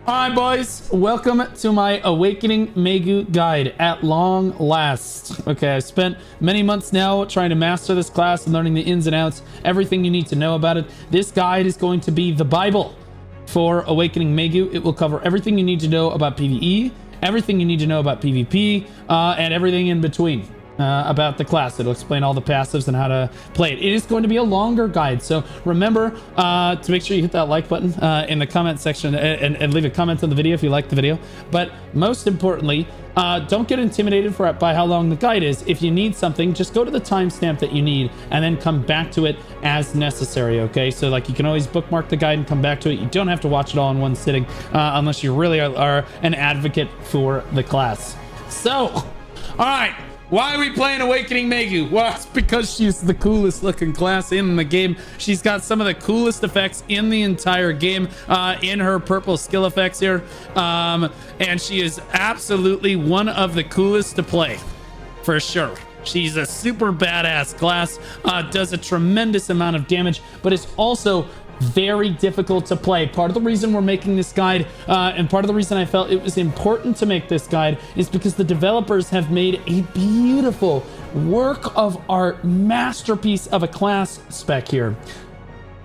All right, boys, welcome to my Awakening Maegu guide at long last. Okay, I've spent many months now trying to master this class and learning the ins and outs, everything you need to know about it. This guide is going to be the Bible for Awakening Maegu. It will cover everything you need to know about PvE, everything you need to know about PvP, and everything in between. About the class. It'll explain all the passives and how to play it. It is going to be a longer guide, so remember to make sure you hit that like button in the comment section and leave a comment on the video if you like the video. But most importantly, don't get intimidated by how long the guide is. If you need something, just go to the timestamp that you need and then come back to it as necessary, okay? So like you can always bookmark the guide and come back to it. You don't have to watch it all in one sitting unless you really are an advocate for the class. So, all right. Why are we playing Awakening Maegu? Well, it's because she's the coolest looking class in the game. She's got some of the coolest effects in the entire game in her purple skill effects here. And she is absolutely one of the coolest to play, for sure. She's a super badass class, does a tremendous amount of damage, but it's also very difficult to play. Part of the reason we're making this guide and part of the reason I felt it was important to make this guide is because the developers have made a beautiful work of art masterpiece of a class spec here.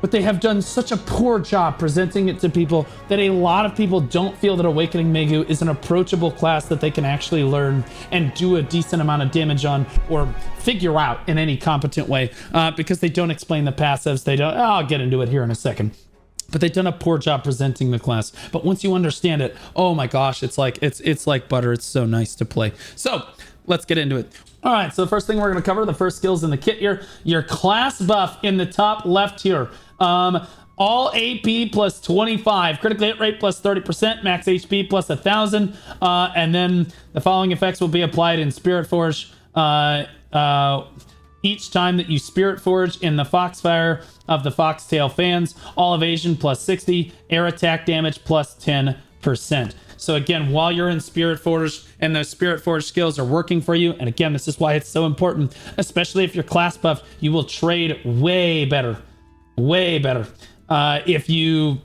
But they have done such a poor job presenting it to people that a lot of people don't feel that Awakening Maegu is an approachable class that they can actually learn and do a decent amount of damage on or figure out in any competent way because they don't explain the passives. They don't. I'll get into it here in a second. But they've done a poor job presenting the class. But once you understand it, oh my gosh, it's like butter. It's so nice to play. So let's get into it. All right, so the first thing we're going to cover, the first skills in the kit here, your class buff in the top left here. All AP plus 25, critical hit rate plus 30%, max HP plus 1,000, and then the following effects will be applied in Spiritforge each time that you Spiritforge in the Foxfire of the Foxtail fans. All evasion plus 60, air attack damage plus 10%. So again, while you're in Spiritforge and those Spiritforge skills are working for you, and again, this is why it's so important, especially if you're class buff, you will trade way better if you're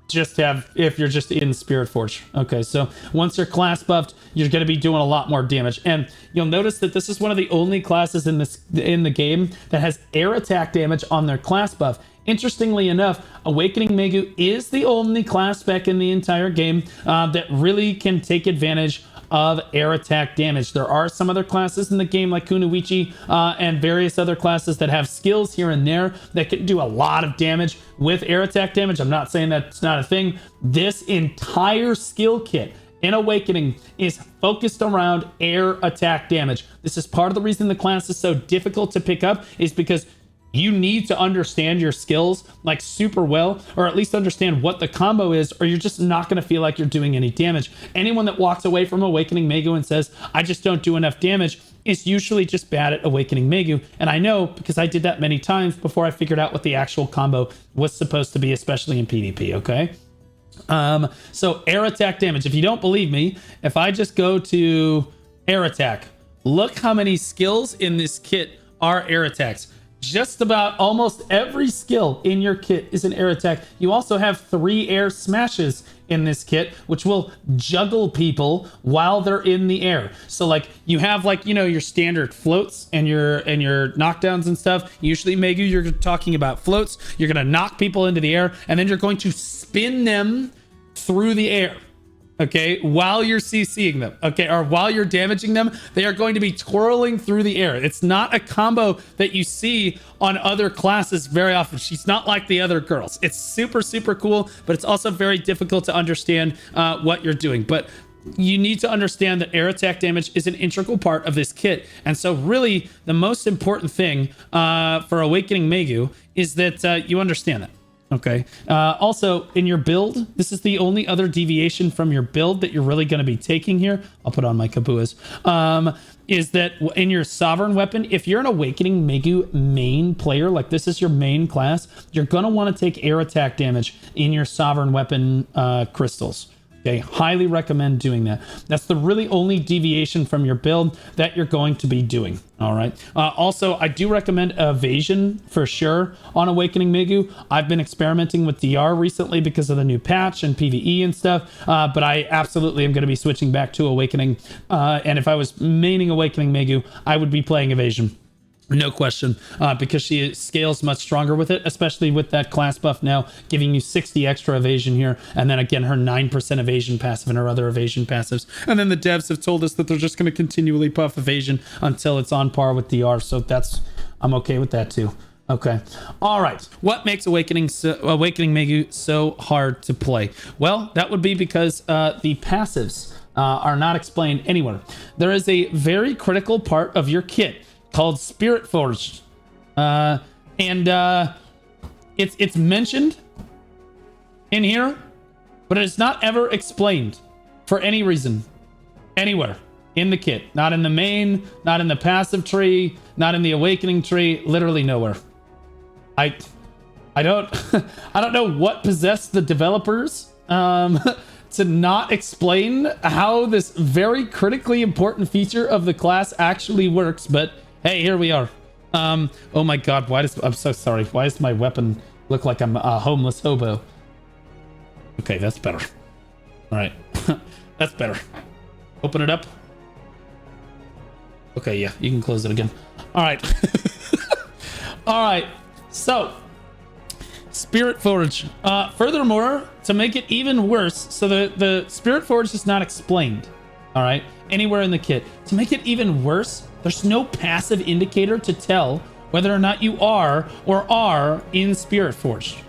just in Spiritforge. Okay, so once you're class buffed, you're going to be doing a lot more damage, and you'll notice that this is one of the only classes in the game that has air attack damage on their class buff. Interestingly enough, Awakening Maegu is the only class spec in the entire game that really can take advantage of air attack damage. There are some other classes in the game like Kunoichi and various other classes that have skills here and there that can do a lot of damage with air attack damage. I'm not saying that's not a thing. This entire skill kit in Awakening is focused around air attack damage. This is part of the reason the class is so difficult to pick up, is because you need to understand your skills like super well, or at least understand what the combo is, or you're just not going to feel like you're doing any damage. Anyone that walks away from Awakening Maegu and says, I just don't do enough damage, is usually just bad at Awakening Maegu. And I know because I did that many times before I figured out what the actual combo was supposed to be, especially in PvP, okay? So air attack damage. If you don't believe me, if I just go to air attack, look how many skills in this kit are air attacks. Just about almost every skill in your kit is an air attack. You also have 3 air smashes in this kit, which will juggle people while they're in the air. So like you have like, you know, your standard floats and your knockdowns and stuff. Usually Maegu, you're talking about floats. You're going to knock people into the air and then you're going to spin them through the air. Okay, while you're CCing them, okay, or while you're damaging them, they are going to be twirling through the air. It's not a combo that you see on other classes very often. She's not like the other girls. It's super, super cool, but it's also very difficult to understand what you're doing. But you need to understand that air attack damage is an integral part of this kit. And so really, the most important thing for Awakening Maegu is that you understand that. Okay. Also, in your build, this is the only other deviation from your build that you're really going to be taking here. I'll put on my kabuas. Is that in your sovereign weapon, if you're an Awakening Maegu main player, like this is your main class, you're going to want to take air attack damage in your sovereign weapon crystals. Okay, highly recommend doing that. That's the really only deviation from your build that you're going to be doing. All right. Also, I do recommend evasion for sure on Awakening Maegu. I've been experimenting with DR recently because of the new patch and PvE and stuff, but I absolutely am going to be switching back to Awakening. And if I was maining Awakening Maegu, I would be playing evasion. No question, because she scales much stronger with it, especially with that class buff now, giving you 60 extra evasion here. And then again, her 9% evasion passive and her other evasion passives. And then the devs have told us that they're just going to continually buff evasion until it's on par with DR. So I'm okay with that too. Okay. All right. What makes Awakening Maegu so hard to play? Well, that would be because the passives are not explained anywhere. There is a very critical part of your kit called Spiritforge, and it's mentioned in here, but it's not ever explained for any reason anywhere in the kit. Not in the main, not in the passive tree, not in the awakening tree, literally nowhere. I don't I don't know what possessed the developers to not explain how this very critically important feature of the class actually works, but hey, here we are. Oh my god, I'm so sorry. Why does my weapon look like I'm a homeless hobo? Okay, that's better. All right, that's better. Open it up. Okay, yeah, you can close it again. All right. All right, so Spiritforge. Furthermore, to make it even worse, so the Spiritforge is not explained, all right, anywhere in the kit. To make it even worse, there's no passive indicator to tell whether or not you are in Spiritforge.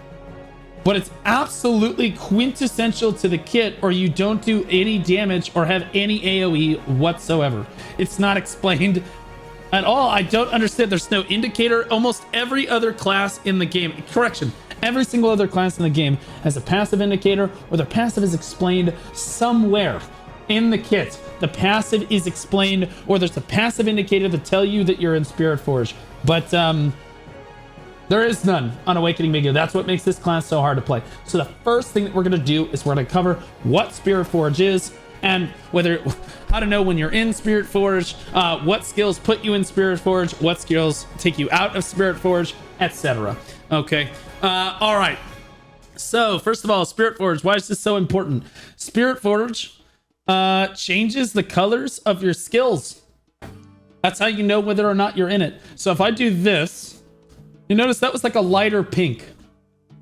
But it's absolutely quintessential to the kit, or you don't do any damage or have any AoE whatsoever. It's not explained at all. I don't understand. There's no indicator. Almost every other class in the game, correction, every single other class in the game has a passive indicator, or their passive is explained somewhere in the kit. The passive is explained, or there's a passive indicator to tell you that you're in Spiritforge. But there is none on Awakening Maegu. That's what makes this class so hard to play. So the first thing that we're going to do is we're going to cover what Spiritforge is, and how to know when you're in Spiritforge, what skills put you in Spiritforge, what skills take you out of Spiritforge, etc. Okay. All right. So first of all, Spiritforge. Why is this so important? Spiritforge changes the colors of your skills. That's how you know whether or not you're in it. So if I do this, you notice that was like a lighter pink.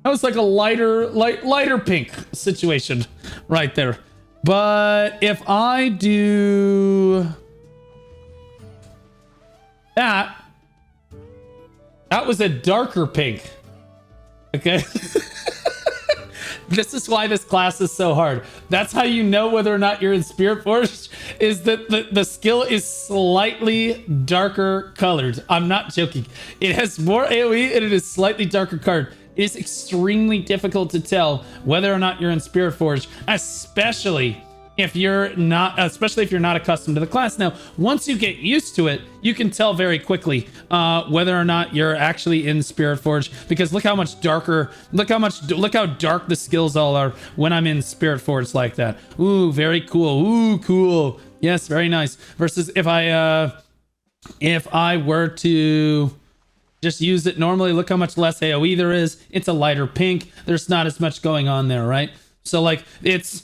That was like a lighter pink situation right there. But if I do that was a darker pink. Okay. This is why this class is so hard. That's how you know whether or not you're in Spiritforge, is that the skill is slightly darker colored. I'm not joking. It has more AoE and it is slightly darker colored. It is extremely difficult to tell whether or not you're in Spiritforge, especially if you're not accustomed to the class. Now, once you get used to it, you can tell very quickly whether or not you're actually in Spiritforge, because look how dark the skills all are when I'm in Spiritforge like that. Ooh, very cool. Ooh, cool. Yes, very nice. Versus if I were to just use it normally, look how much less AoE there is. It's a lighter pink. There's not as much going on there, right? So like it's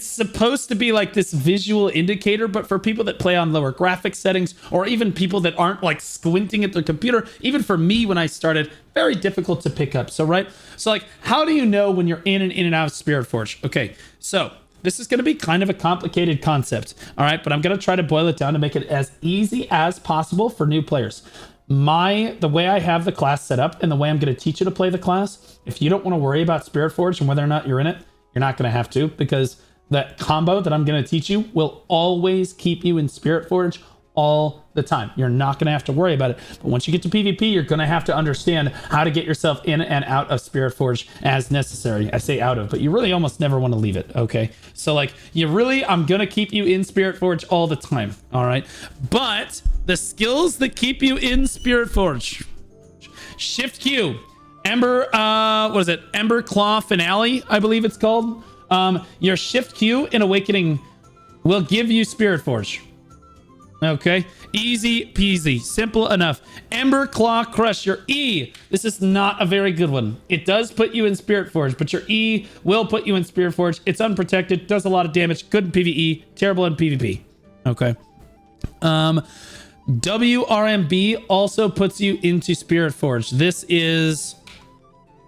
supposed to be like this visual indicator, but for people that play on lower graphics settings, or even people that aren't like squinting at their computer, even for me when I started, very difficult to pick up. So like, how do you know when you're in and out of Spiritforge? Okay, so this is going to be kind of a complicated concept, all right, but I'm going to try to boil it down to make it as easy as possible for new players. The way I have the class set up and the way I'm going to teach you to play the class, if you don't want to worry about Spiritforge and whether or not you're in it, you're not going to have to, because that combo that I'm going to teach you will always keep you in Spiritforge all the time. You're not going to have to worry about it. But once you get to PvP, you're going to have to understand how to get yourself in and out of Spiritforge as necessary. I say out of, but you really almost never want to leave it, okay? So like, I'm going to keep you in Spiritforge all the time, all right? But the skills that keep you in Spiritforge: Shift Q, Ember, Ember Claw Finale, I believe it's called. Your shift Q in Awakening will give you Spiritforge. Okay, easy peasy, simple enough. Ember Claw Crush, your E. This is not a very good one. It does put you in Spiritforge, but your E will put you in Spiritforge. It's unprotected, does a lot of damage. Good in PvE, terrible in PvP. Okay. WRMB also puts you into Spiritforge. This is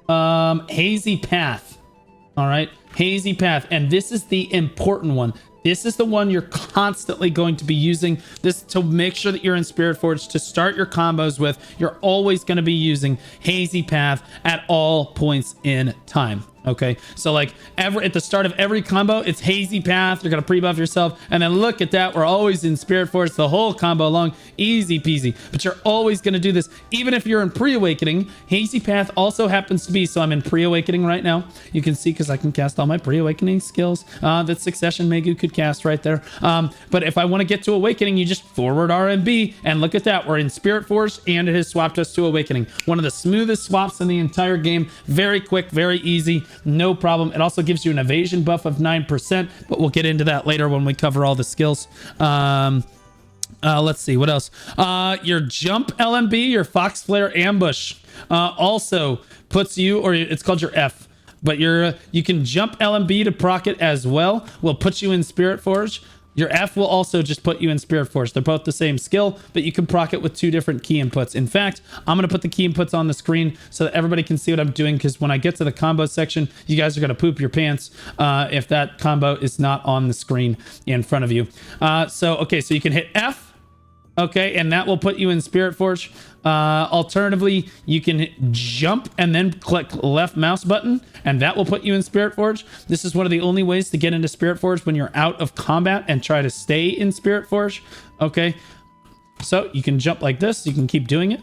Hazy Path. All right, Hazy Path, and this is the important one. This is the one you're constantly going to be using this to make sure that you're in Spiritforge to start your combos with. You're always going to be using Hazy Path at all points in time. Okay, so like at the start of every combo, it's Hazy Path. You're gonna pre-buff yourself, and then look at that, we're always in Spiritforge the whole combo long, easy peasy. But you're always gonna do this even if you're in pre-awakening. Hazy Path also happens to be, so I'm in pre-awakening right now. You can see because I can cast all my pre-awakening skills that Succession Maegu could cast right there. But if I want to get to awakening, you just forward RMB, and look at that, we're in Spiritforge, and it has swapped us to awakening. One of the smoothest swaps in the entire game. Very quick, very easy. No problem. It also gives you an evasion buff of 9%, but we'll get into that later when we cover all the skills. Let's see what else. Your jump LMB, your Fox Flare Ambush, also puts you, or it's called your F, but you can jump LMB to proc it as well. Will put you in Spiritforge. Your F will also just put you in Spiritforge. They're both the same skill, but you can proc it with 2 different key inputs. In fact, I'm going to put the key inputs on the screen so that everybody can see what I'm doing, because when I get to the combo section, you guys are going to poop your pants if that combo is not on the screen in front of you. So you can hit F. Okay, and that will put you in Spiritforge. Alternatively, you can jump and then click left mouse button, and that will put you in Spiritforge. This is one of the only ways to get into Spiritforge when you're out of combat and try to stay in Spiritforge. Okay, so you can jump like this. You can keep doing it.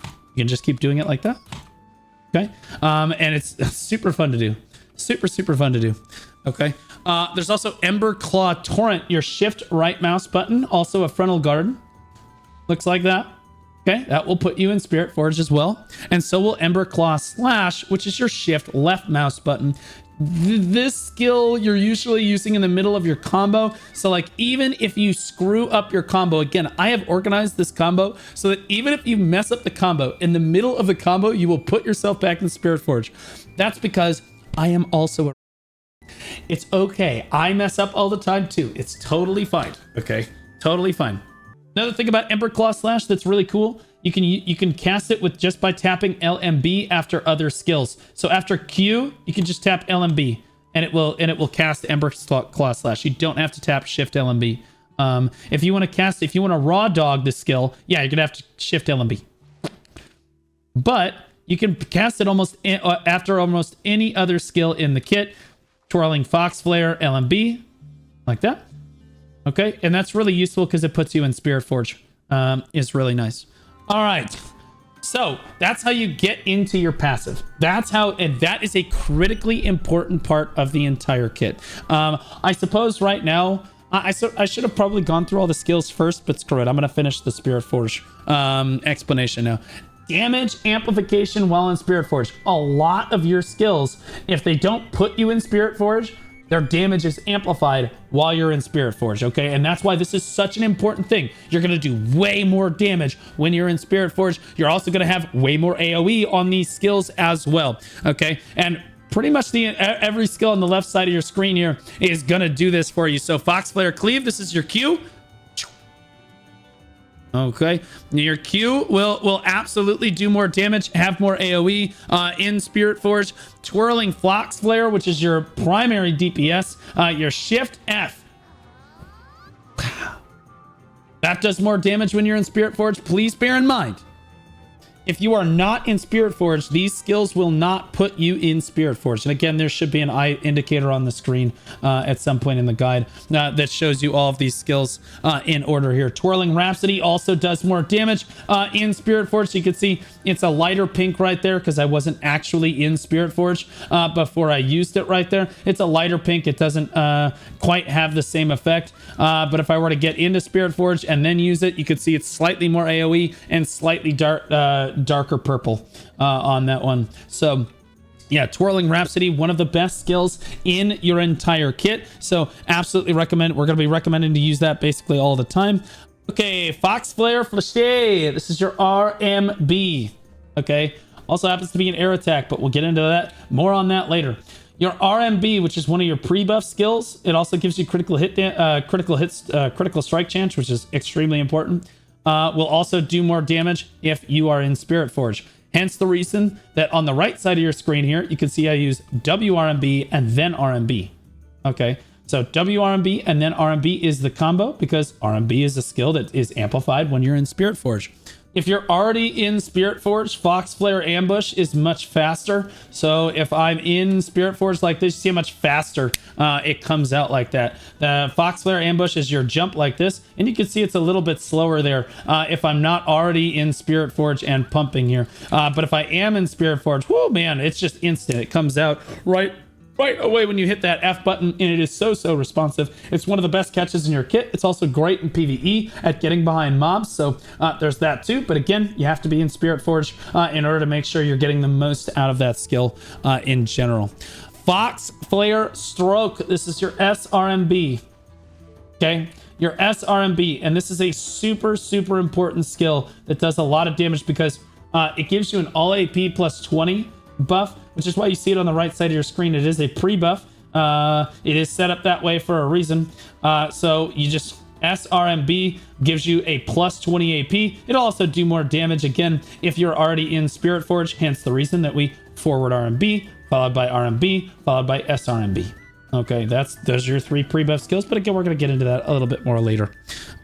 You can just keep doing it like that. Okay, and it's super fun to do. Super fun to do. Okay, there's also Ember Claw Torrent, your shift right mouse button, also a frontal guard. Looks like that. Okay, that will put you in Spiritforge as well. And so will Ember Claw Slash, which is your shift left mouse button. This skill you're usually using in the middle of your combo. So like even if you screw up your combo, again, I have organized this combo so that even if you mess up the combo, in the middle of the combo, you will put yourself back in Spiritforge. That's because I am also it's okay. I mess up all the time too. It's totally fine. Okay, totally fine. Another thing about Ember Claw Slash that's really cool, you can cast it with just by tapping LMB after other skills. So after Q, you can just tap LMB and it will cast Ember Claw Slash. You don't have to tap Shift LMB. If you want to raw dog this skill, yeah, you're gonna have to Shift LMB. But you can cast it after almost any other skill in the kit. Twirling Fox Flare LMB, like that. Okay, and that's really useful because it puts you in Spiritforge. It's really nice. All right, so that's how you get into your passive. And that is a critically important part of the entire kit. I suppose right now, I should have probably gone through all the skills first, but screw it. I'm going to finish the Spiritforge explanation now. Damage amplification while in Spiritforge. A lot of your skills, if they don't put you in Spiritforge, their damage is amplified while you're in Spiritforge, okay? And that's why this is such an important thing. You're gonna do way more damage when you're in Spiritforge. You're also gonna have way more AoE on these skills as well, okay? And pretty much every skill on the left side of your screen here is gonna do this for you. So Fox Flare Cleave, this is your Q. Okay, your Q will absolutely do more damage, have more AoE in Spiritforge. Twirling Fox Flare, which is your primary DPS. Your Shift F. That does more damage when you're in Spiritforge. Please bear in mind, if you are not in Spiritforge, these skills will not put you in Spiritforge. And again, there should be an eye indicator on the screen at some point in the guide that shows you all of these skills in order here. Twirling Rhapsody also does more damage in Spiritforge. So you can see it's a lighter pink right there because I wasn't actually in Spiritforge before I used it right there. It's a lighter pink. It doesn't quite have the same effect. But if I were to get into Spiritforge and then use it, you could see it's slightly more AoE and slightly darker purple on that one. So Yeah, Twirling Rhapsody, one of the best skills in your entire kit. So absolutely recommend. We're going to be recommending to use that basically all the time. Okay, Fox Flare Flashe. This is your RMB. Okay, also happens to be an air attack, but we'll get into that. More on that later. Your RMB, which is one of your pre-buff skills, it also gives you critical strike chance, which is extremely important. Will also do more damage if you are in Spiritforge. Hence the reason that on the right side of your screen here, you can see I use WRMB and then RMB. Okay, so WRMB and then RMB is the combo because RMB is a skill that is amplified when you're in Spiritforge. If you're already in Spiritforge, Fox Flare Ambush is much faster. So if I'm in Spiritforge like this, you see how much faster it comes out like that. The Fox Flare Ambush is your jump like this, and you can see it's a little bit slower there if I'm not already in Spiritforge and pumping here. But if I am in Spiritforge, whoa, man, it's just instant. It comes out right away when you hit that F button, and it is so responsive. It's one of the best catches in your kit. It's also great in PvE at getting behind mobs, so there's that too. But again, you have to be in Spiritforge in order to make sure you're getting the most out of that skill in general. Fox Flare Stroke. This is your SRMB. Okay, your SRMB, and this is a super important skill that does a lot of damage because it gives you an all AP plus 20 buff, which is why you see it on the right side of your screen. It is a pre-buff. It is set up that way for a reason. So you just SRMB gives you a plus 20 AP. It'll also do more damage again if you're already in Spiritforge, hence the reason that we forward RMB, followed by RMB, followed by SRMB. Okay, those are your 3 pre-buff skills, but again, we're going to get into that a little bit more later.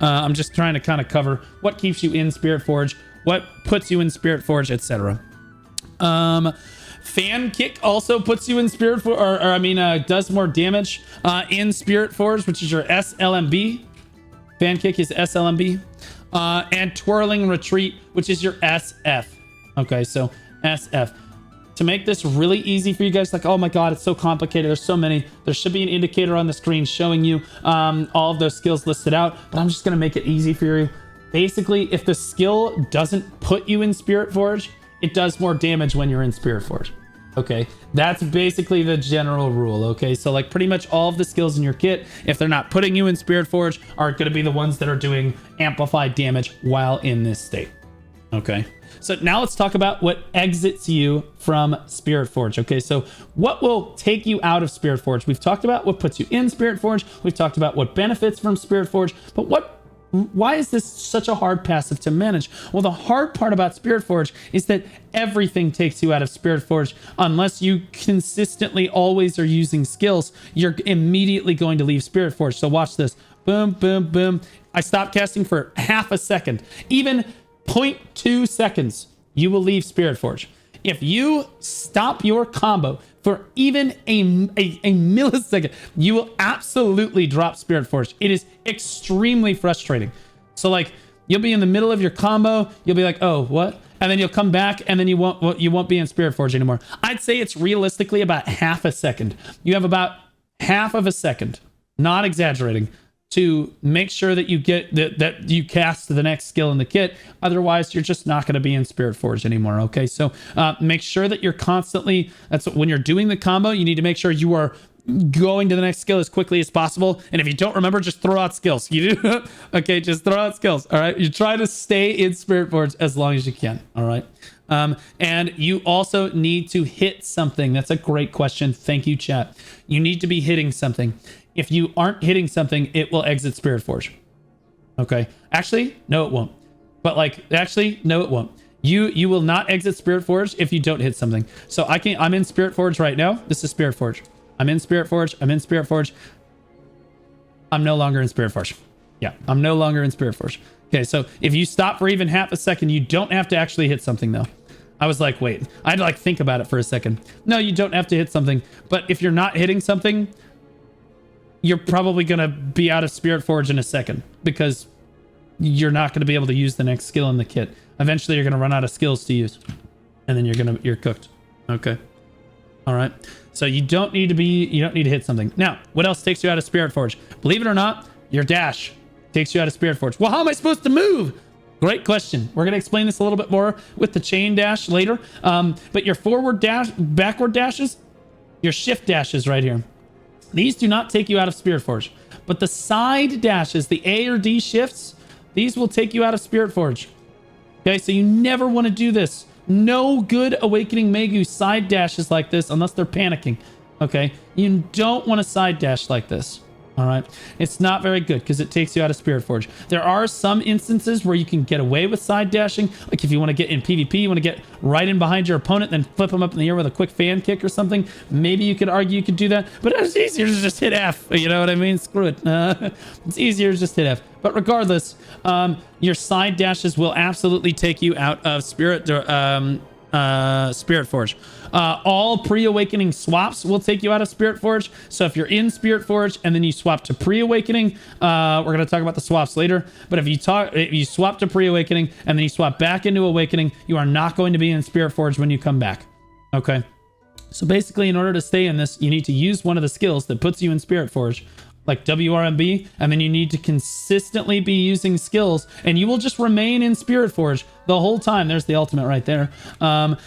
I'm just trying to kind of cover what keeps you in Spiritforge, what puts you in Spiritforge, etc. Fan Kick also puts you in Spiritforge, does more damage in Spiritforge, which is your SLMB. Fan Kick is SLMB. And Twirling Retreat, which is your SF. Okay, so SF. To make this really easy for you guys, like, oh my god, it's so complicated, there's so many, there should be an indicator on the screen showing you all of those skills listed out, but I'm just going to make it easy for you. Basically, if the skill doesn't put you in Spiritforge, it does more damage when you're in Spiritforge. Okay, that's basically the general rule. Okay, so like pretty much all of the skills in your kit, if they're not putting you in Spiritforge, are going to be the ones that are doing amplified damage while in this state. Okay, so now let's talk about what exits you from Spiritforge. Okay, so what will take you out of Spiritforge? We've talked about what puts you in Spiritforge. We've talked about what benefits from Spiritforge, but why is this such a hard passive to manage? Well, the hard part about Spiritforge is that everything takes you out of Spiritforge. Unless you consistently always are using skills, you're immediately going to leave Spiritforge. So watch this. Boom, boom, boom. I stop casting for half a second. Even 0.2 seconds, you will leave Spiritforge. If you stop your combo for even a millisecond, you will absolutely drop Spiritforge. It is extremely frustrating. So like, you'll be in the middle of your combo, you'll be like, oh, what? And then you'll come back and then you won't be in Spiritforge anymore. I'd say it's realistically about half a second. You have about half of a second, not exaggerating, to make sure that you get that you cast the next skill in the kit. Otherwise, you're just not going to be in Spiritforge anymore. Okay, so make sure that you're constantly, when you're doing the combo, you need to make sure you are going to the next skill as quickly as possible. And if you don't remember, just throw out skills. You do okay, just throw out skills. All right, you try to stay in Spiritforge as long as you can. All right. And you also need to hit something. That's a great question. Thank you, chat. You need to be hitting something. If you aren't hitting something, it will exit Spiritforge. Okay. Actually, no, it won't. But like, actually, no, it won't. You will not exit Spiritforge if you don't hit something. So I'm in Spiritforge right now. This is Spiritforge. I'm in Spiritforge. I'm in Spiritforge. I'm no longer in Spiritforge. Yeah, I'm no longer in Spiritforge. Okay, so if you stop for even half a second, you don't have to actually hit something though. I was like, wait, I had to like think about it for a second. No, you don't have to hit something. But if you're not hitting something, you're probably going to be out of Spiritforge in a second because you're not going to be able to use the next skill in the kit. Eventually you're going to run out of skills to use and then you're cooked. Okay. All right. So you don't need to hit something. Now, what else takes you out of Spiritforge? Believe it or not, your dash takes you out of Spiritforge. Well, how am I supposed to move? Great question. We're going to explain this a little bit more with the chain dash later. But your forward dash, backward dashes, your shift dashes right here. These do not take you out of Spiritforge. But the side dashes, the A or D shifts, these will take you out of Spiritforge. Okay, so you never want to do this. No good Awakening Maegu side dashes like this unless they're panicking. Okay, you don't want to side dash like this. All right, it's not very good because it takes you out of Spiritforge. There are some instances where you can get away with side dashing, like if you want to get in PvP, you want to get right in behind your opponent, then flip them up in the air with a quick fan kick or something. Maybe you could argue you could do that, but it's easier to just hit F. You know what I mean? Screw it. It's easier to just hit F. But regardless, your side dashes will absolutely take you out of Spiritforge. All pre-awakening swaps will take you out of Spiritforge. So if you're in Spiritforge and then you swap to pre-awakening, we're going to talk about the swaps later. But if you swap to pre-awakening and then you swap back into awakening, you are not going to be in Spiritforge when you come back. Okay. So basically, in order to stay in this, you need to use one of the skills that puts you in Spiritforge, like WRMB, and then you need to consistently be using skills, and you will just remain in Spiritforge the whole time. There's the ultimate right there.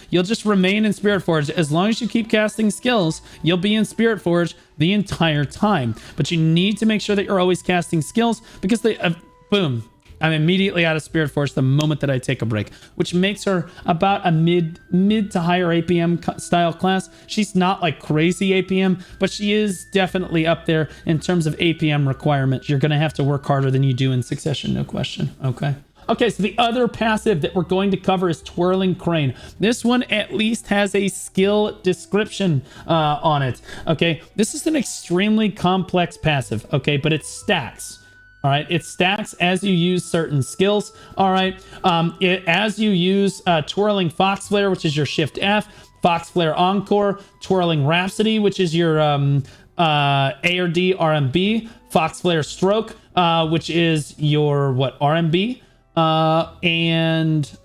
You'll just remain in Spiritforge. As long as you keep casting skills, you'll be in Spiritforge the entire time. But you need to make sure that you're always casting skills, because they, boom, I'm immediately out of Spiritforge the moment that I take a break, which makes her about a mid to higher APM style class. She's not like crazy APM, but she is definitely up there in terms of APM requirements. You're going to have to work harder than you do in Succession, no question. Okay, so the other passive that we're going to cover is Twirling Crane. This one at least has a skill description on it. Okay, this is an extremely complex passive, okay, but it stacks. All right, it stacks as you use certain skills. All right, as you use Twirling Fox Flare, which is your Shift F, Fox Flare Encore, Twirling Rhapsody, which is your A or D RMB, Fox Flare Stroke, which is your RMB, and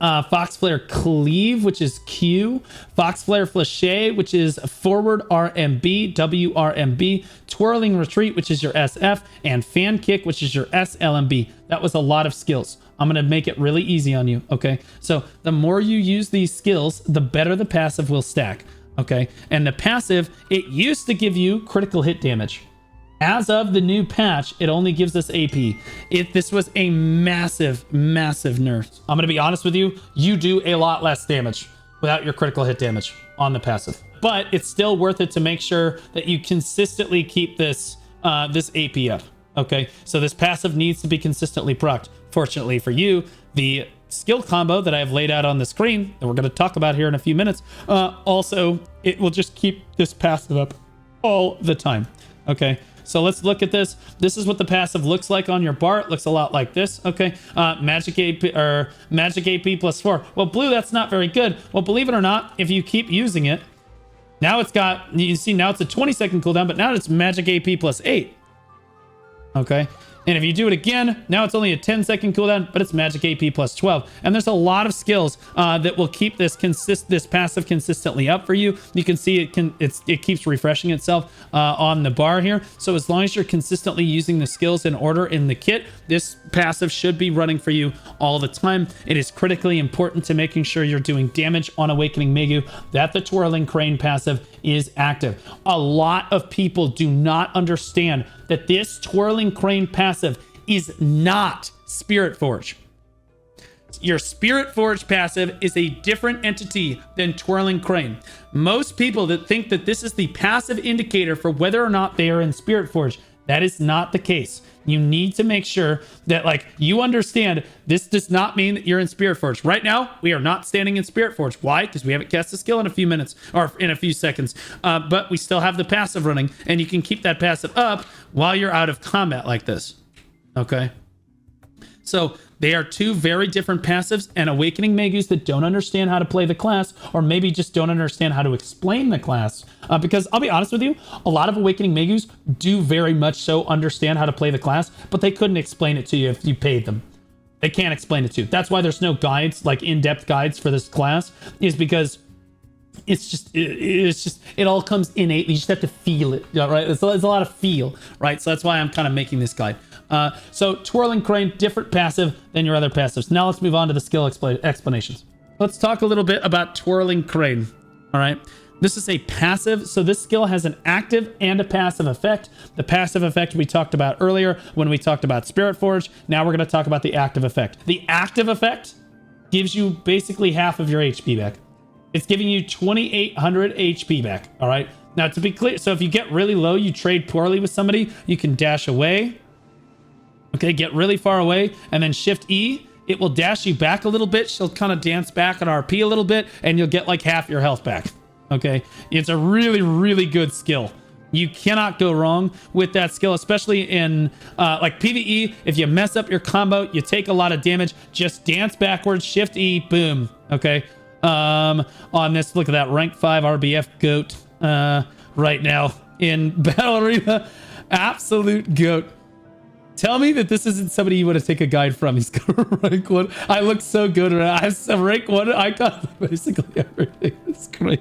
Fox Flare Cleave, which is Q, Fox Flare Flèche, which is Forward RMB, WRMB, Twirling Retreat, which is your SF, and Fan Kick, which is your SLMB. That was a lot of skills. I'm going to make it really easy on you, okay? So the more you use these skills, the better the passive will stack, okay? And the passive, it used to give you critical hit damage. As of the new patch, it only gives us AP. This was a massive, massive nerf. I'm going to be honest with you. You do a lot less damage without your critical hit damage on the passive. But it's still worth it to make sure that you consistently keep this AP up. Okay, so this passive needs to be consistently procced. Fortunately for you, the skill combo that I have laid out on the screen, that we're going to talk about here in a few minutes, also, it will just keep this passive up all the time. Okay. So let's look at this. This is what the passive looks like on your bar. It looks a lot like this. Okay. Magic AP or Magic AP +4. Well, blue, that's not very good. Well, believe it or not, if you keep using it, now it's got, you see now it's a 20-second cooldown, but now it's Magic AP +8. Okay. And if you do it again, now it's only a 10-second cooldown, but it's Magic AP +12. And there's a lot of skills that will keep this passive consistently up for you. You can see it keeps refreshing itself on the bar here. So as long as you're consistently using the skills in order in the kit, this passive should be running for you all the time. It is critically important to making sure you're doing damage on Awakening Maegu, that the Twirling Crane passive is active. A lot of people do not understand that this Twirling Crane passive is not Spiritforge. Your Spiritforge passive is a different entity than Twirling Crane. Most people that think that this is the passive indicator for whether or not they are in Spiritforge, that is not the case. You need to make sure that you understand this does not mean that you're in Spiritforge. Right now, we are not standing in Spiritforge. Why? Because we haven't cast a skill in a few minutes or in a few seconds. But we still have the passive running, and you can keep that passive up while you're out of combat like this. Okay. So they are two very different passives, and Awakening Maegus that don't understand how to play the class, or maybe just don't understand how to explain the class. Because I'll be honest with you, a lot of Awakening Maegus do very much so understand how to play the class, but they couldn't explain it to you if you paid them. They can't explain it to you. That's why there's no guides, like in-depth guides for this class, is because it all comes innately. You just have to feel it, right? It's a lot of feel, right? So that's why I'm kind of making this guide. So Twirling Crane, different passive than your other passives. Now let's move on to the skill explanations. Let's talk a little bit about Twirling Crane. All right. This is a passive, so this skill has an active and a passive effect. The passive effect we talked about earlier when we talked about Spiritforge. Now we're going to talk about the active effect. The active effect gives you basically half of your HP back. It's giving you 2,800 HP back, all right? Now, to be clear, so if you get really low, you trade poorly with somebody, you can dash away, okay, get really far away, and then Shift E. It will dash you back a little bit. She'll kind of dance back and RP a little bit, and you'll get like half your health back. Okay, it's a really, really good skill. You cannot go wrong with that skill, especially in like PvE. If you mess up your combo, you take a lot of damage. Just dance backwards, Shift E, boom. Okay, on this, look at that rank 5 RBF goat right now in Battle Arena. Absolute goat. Tell me that this isn't somebody you want to take a guide from. He's got rank 1. I look so good. I have some rank 1. I got basically everything. It's crazy.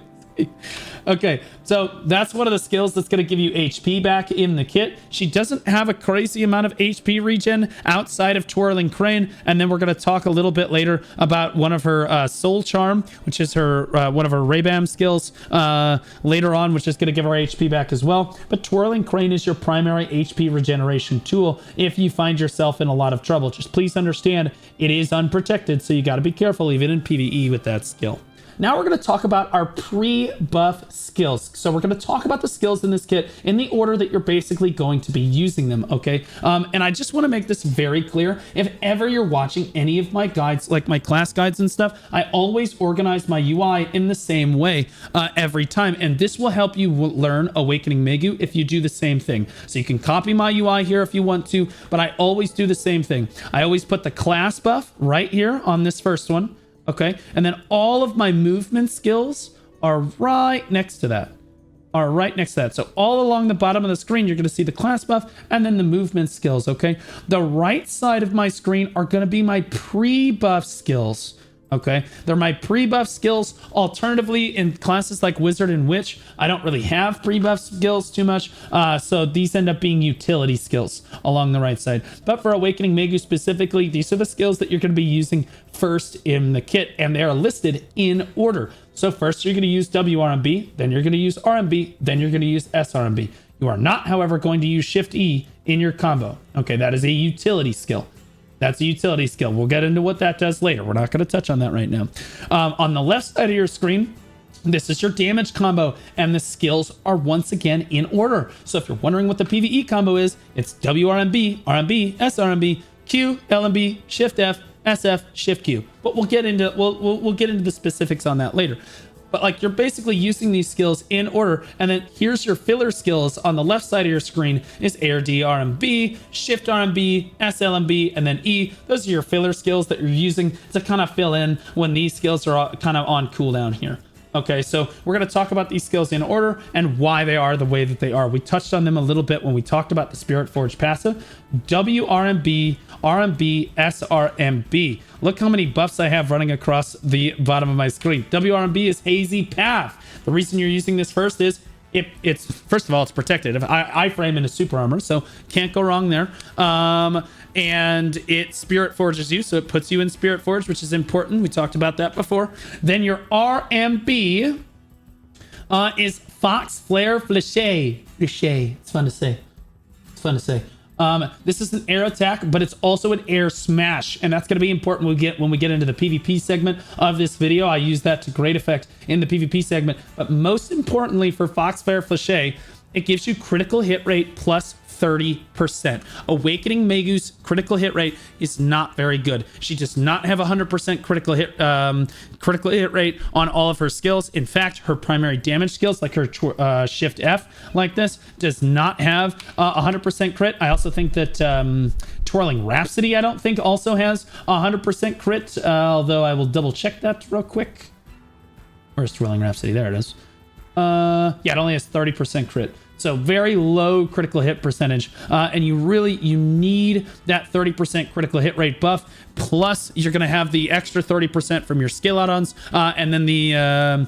Okay, so that's one of the skills that's going to give you HP back in the kit. She doesn't have a crazy amount of HP regen outside of Twirling Crane, and then we're going to talk a little bit later about one of her Soul Charm, which is her one of her Rabams skills later on, which is going to give her HP back as well. But Twirling Crane is your primary HP regeneration tool if you find yourself in a lot of trouble. Just please understand, it is unprotected, so you got to be careful even in PvE with that skill. Now we're going to talk about our pre-buff skills. So we're going to talk about the skills in this kit in the order that you're basically going to be using them, okay? And I just want to make this very clear. If ever you're watching any of my guides, like my class guides and stuff, I always organize my UI in the same way every time. And this will help you learn Awakening Maegu if you do the same thing. So you can copy my UI here if you want to, but I always do the same thing. I always put the class buff right here on this first one. Okay, and then all of my movement skills are right next to that. So all along the bottom of the screen, you're going to see the class buff and then the movement skills, okay? The right side of my screen are going to be my pre-buff skills, okay? They're my pre-buff skills. Alternatively, in classes like Wizard and Witch, I don't really have pre-buff skills too much, so these end up being utility skills along the right side. But for Awakening Maegu specifically, these are the skills that you're going to be using first in the kit, and they are listed in order. So first you're going to use WRMB, then you're going to use RMB, then you're going to use SRMB. You are not, however, going to use Shift E in your combo. Okay, that is a utility skill. That's a utility skill. We'll get into what that does later. We're not going to touch on that right now. On the left side of your screen, this is your damage combo, and the skills are once again in order. So if you're wondering what the PvE combo is, it's WRMB, RMB, SRMB, Q, LMB, Shift F, SF, Shift Q. But we'll get into we'll get into the specifics on that later. But like, you're basically using these skills in order, and then here's your filler skills on the left side of your screen is ARD RMB, Shift RMB, SLMB, and then E. Those are your filler skills that you're using to kind of fill in when these skills are kind of on cooldown here. Okay, so we're going to talk about these skills in order and why they are the way that they are. We touched on them a little bit when we talked about the Spiritforge Passive. WRMB, RMB, SRMB. Look how many buffs I have running across the bottom of my screen. WRMB is Hazy Path. The reason you're using this first is it's first of all, it's protected. I frame into super armor, so can't go wrong there. And it Spirit Forges you, so it puts you in Spirit Forge, which is important. We talked about that before. Then your RMB is Fox Flare Flechet. It's fun to say. This is an air attack, but it's also an air smash, and that's going to be important when we get into the PvP segment of this video. I use that to great effect in the PvP segment, but most importantly for Fox Flare Flechet, it gives you critical hit rate plus 30%. Awakening Maegu's critical hit rate is not very good. She does not have 100% critical hit rate on all of her skills. In fact, her primary damage skills, like her Shift F, like this, does not have 100% crit. I also think that Twirling Rhapsody, I don't think, also has 100% crit, although I will double check that real quick. Where's Twirling Rhapsody? There it is. Yeah, it only has 30% crit. So very low critical hit percentage, and you need that 30% critical hit rate buff. Plus, you're going to have the extra 30% from your skill add-ons, and then the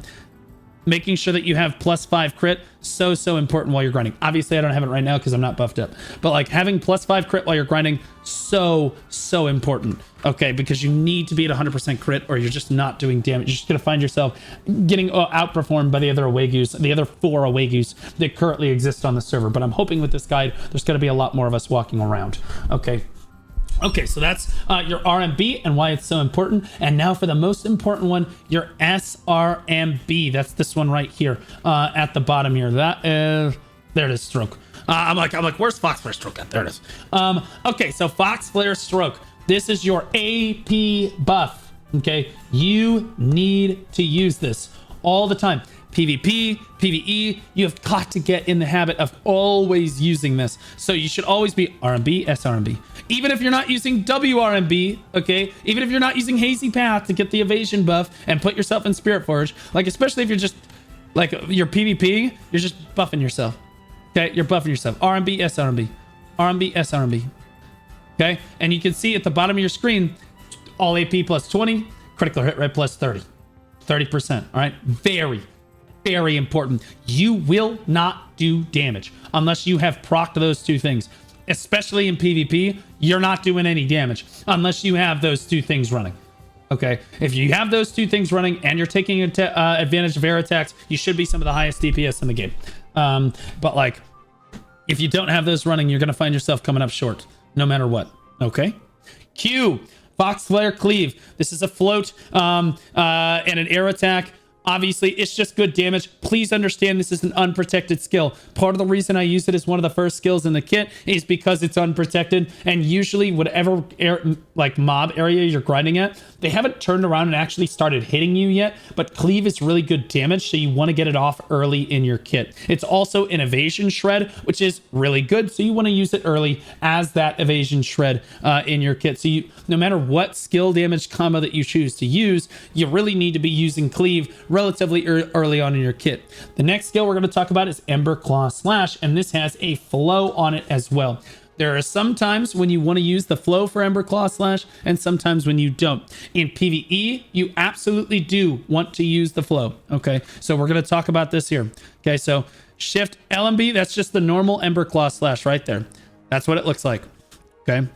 making sure that you have +5 crit, so important while you're grinding. Obviously, I don't have it right now because I'm not buffed up, but like having +5 crit while you're grinding, so important. Okay, because you need to be at 100% crit or you're just not doing damage. You're just going to find yourself getting outperformed by the other Awegus, the other 4 Awegus that currently exist on the server. But I'm hoping with this guide, there's going to be a lot more of us walking around. Okay, so that's your RMB and why it's so important. And now for the most important one, your SRMB. That's this one right here at the bottom here. That is, there it is, stroke. I'm like, where's Fox Flare Stroke at? There it is. Okay, so Fox Flare Stroke. This is your AP buff. Okay, you need to use this all the time. PvP, PvE, you have got to get in the habit of always using this. So you should always be RMB, SRMB. Even if you're not using WRMB, okay? Even if you're not using Hazy Path to get the evasion buff and put yourself in Spiritforge, like especially if you're just, like your PvP, you're just buffing yourself. Okay, you're buffing yourself. RMB, SRMB. RMB, SRMB. Okay, and you can see at the bottom of your screen, all AP plus 20, critical hit rate plus 30. 30%, all right? Very important. You will not do damage unless you have procced those 2 things. Especially in PvP, you're not doing any damage unless you have those 2 things running. Okay, if you have those 2 things running and you're taking advantage of air attacks, you should be some of the highest DPS in the game. But like, if you don't have those running, you're gonna find yourself coming up short, no matter what. Okay, Q, Fox Flare Cleave. This is a float and an air attack. Obviously, it's just good damage. Please understand this is an unprotected skill. Part of the reason I use it as one of the first skills in the kit is because it's unprotected. And usually whatever mob area you're grinding at, they haven't turned around and actually started hitting you yet. But Cleave is really good damage, so you want to get it off early in your kit. It's also an evasion shred, which is really good. So you want to use it early as that evasion shred in your kit. So no matter what skill damage combo that you choose to use, you really need to be using Cleave relatively early on in your kit. The next skill we're going to talk about is Ember Claw Slash, and this has a flow on it as well. There are some times when you want to use the flow for Ember Claw Slash and sometimes when you don't. In PvE, you absolutely do want to use the flow. Okay, so we're going to talk about this here. Okay, so Shift LMB, that's just the normal Ember Claw Slash right there. That's what it looks like. Okay.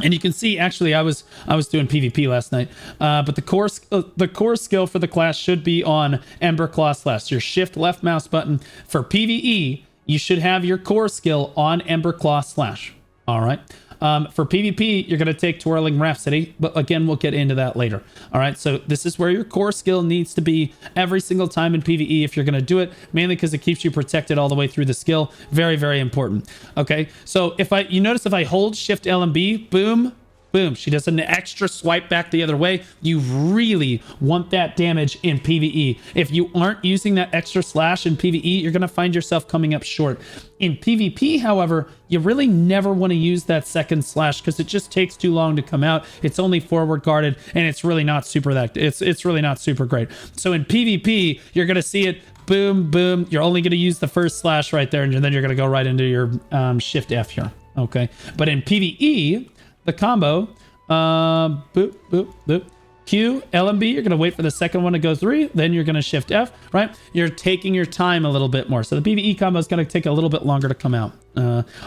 And you can see, actually, I was doing PvP last night, but the core skill for the class should be on Ember Claw Slash. Your shift left mouse button. For PvE, you should have your core skill on Ember Claw Slash. All right. For PvP, you're going to take Twirling Rhapsody, but again, we'll get into that later. All right, so this is where your core skill needs to be every single time in PvE if you're going to do it, mainly because it keeps you protected all the way through the skill. Very important. Okay, so you notice if I hold Shift LMB, boom, boom, she does an extra swipe back the other way. You really want that damage in PvE. If you aren't using that extra slash in PvE, you're going to find yourself coming up short. In PvP, however, you really never want to use that second slash because it just takes too long to come out. It's only forward guarded and it's really not it's really not super great. So in PvP, you're going to see it boom, boom. You're only going to use the first slash right there, and then you're going to go right into your Shift F here. Okay, but in PvE, the combo, boop, boop, boop, Q, LMB, you're going to wait for the second one to go through, then you're going to Shift F, right? You're taking your time a little bit more. So the PvE combo is going to take a little bit longer to come out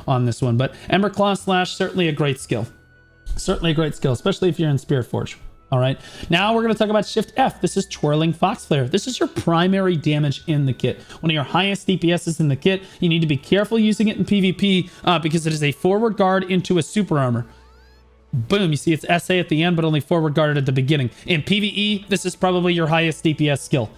on this one. But Ember Claw Slash, certainly a great skill. Certainly a great skill, especially if you're in Spiritforge. All right, now we're going to talk about Shift F. This is Twirling Fox Flare. This is your primary damage in the kit. One of your highest DPSs in the kit. You need to be careful using it in PvP because it is a forward guard into a super armor. Boom, you see it's SA at the end, but only forward guarded at the beginning. In PvE, this is probably your highest DPS skill.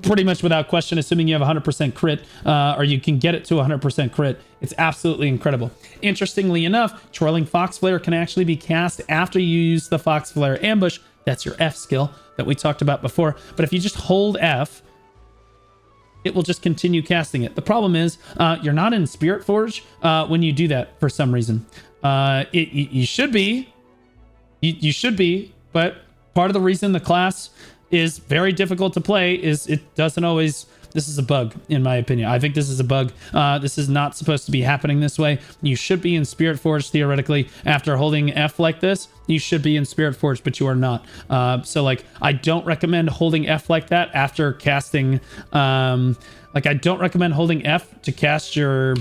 Pretty much without question, assuming you have 100% crit, or you can get it to 100% crit. It's absolutely incredible. Interestingly enough, Twirling Fox Flare can actually be cast after you use the Fox Flare Ambush. That's your F skill that we talked about before. But if you just hold F, it will just continue casting it. The problem is you're not in Spiritforge when you do that for some reason. You should be. You should be, but part of the reason the class is very difficult to play is it doesn't always This is a bug, in my opinion. I think this is a bug. This is not supposed to be happening this way. You should be in Spiritforge, theoretically. After holding F like this, you should be in Spiritforge, but you are not. So, like, I don't recommend holding F like that after casting... like, I don't recommend holding F to cast your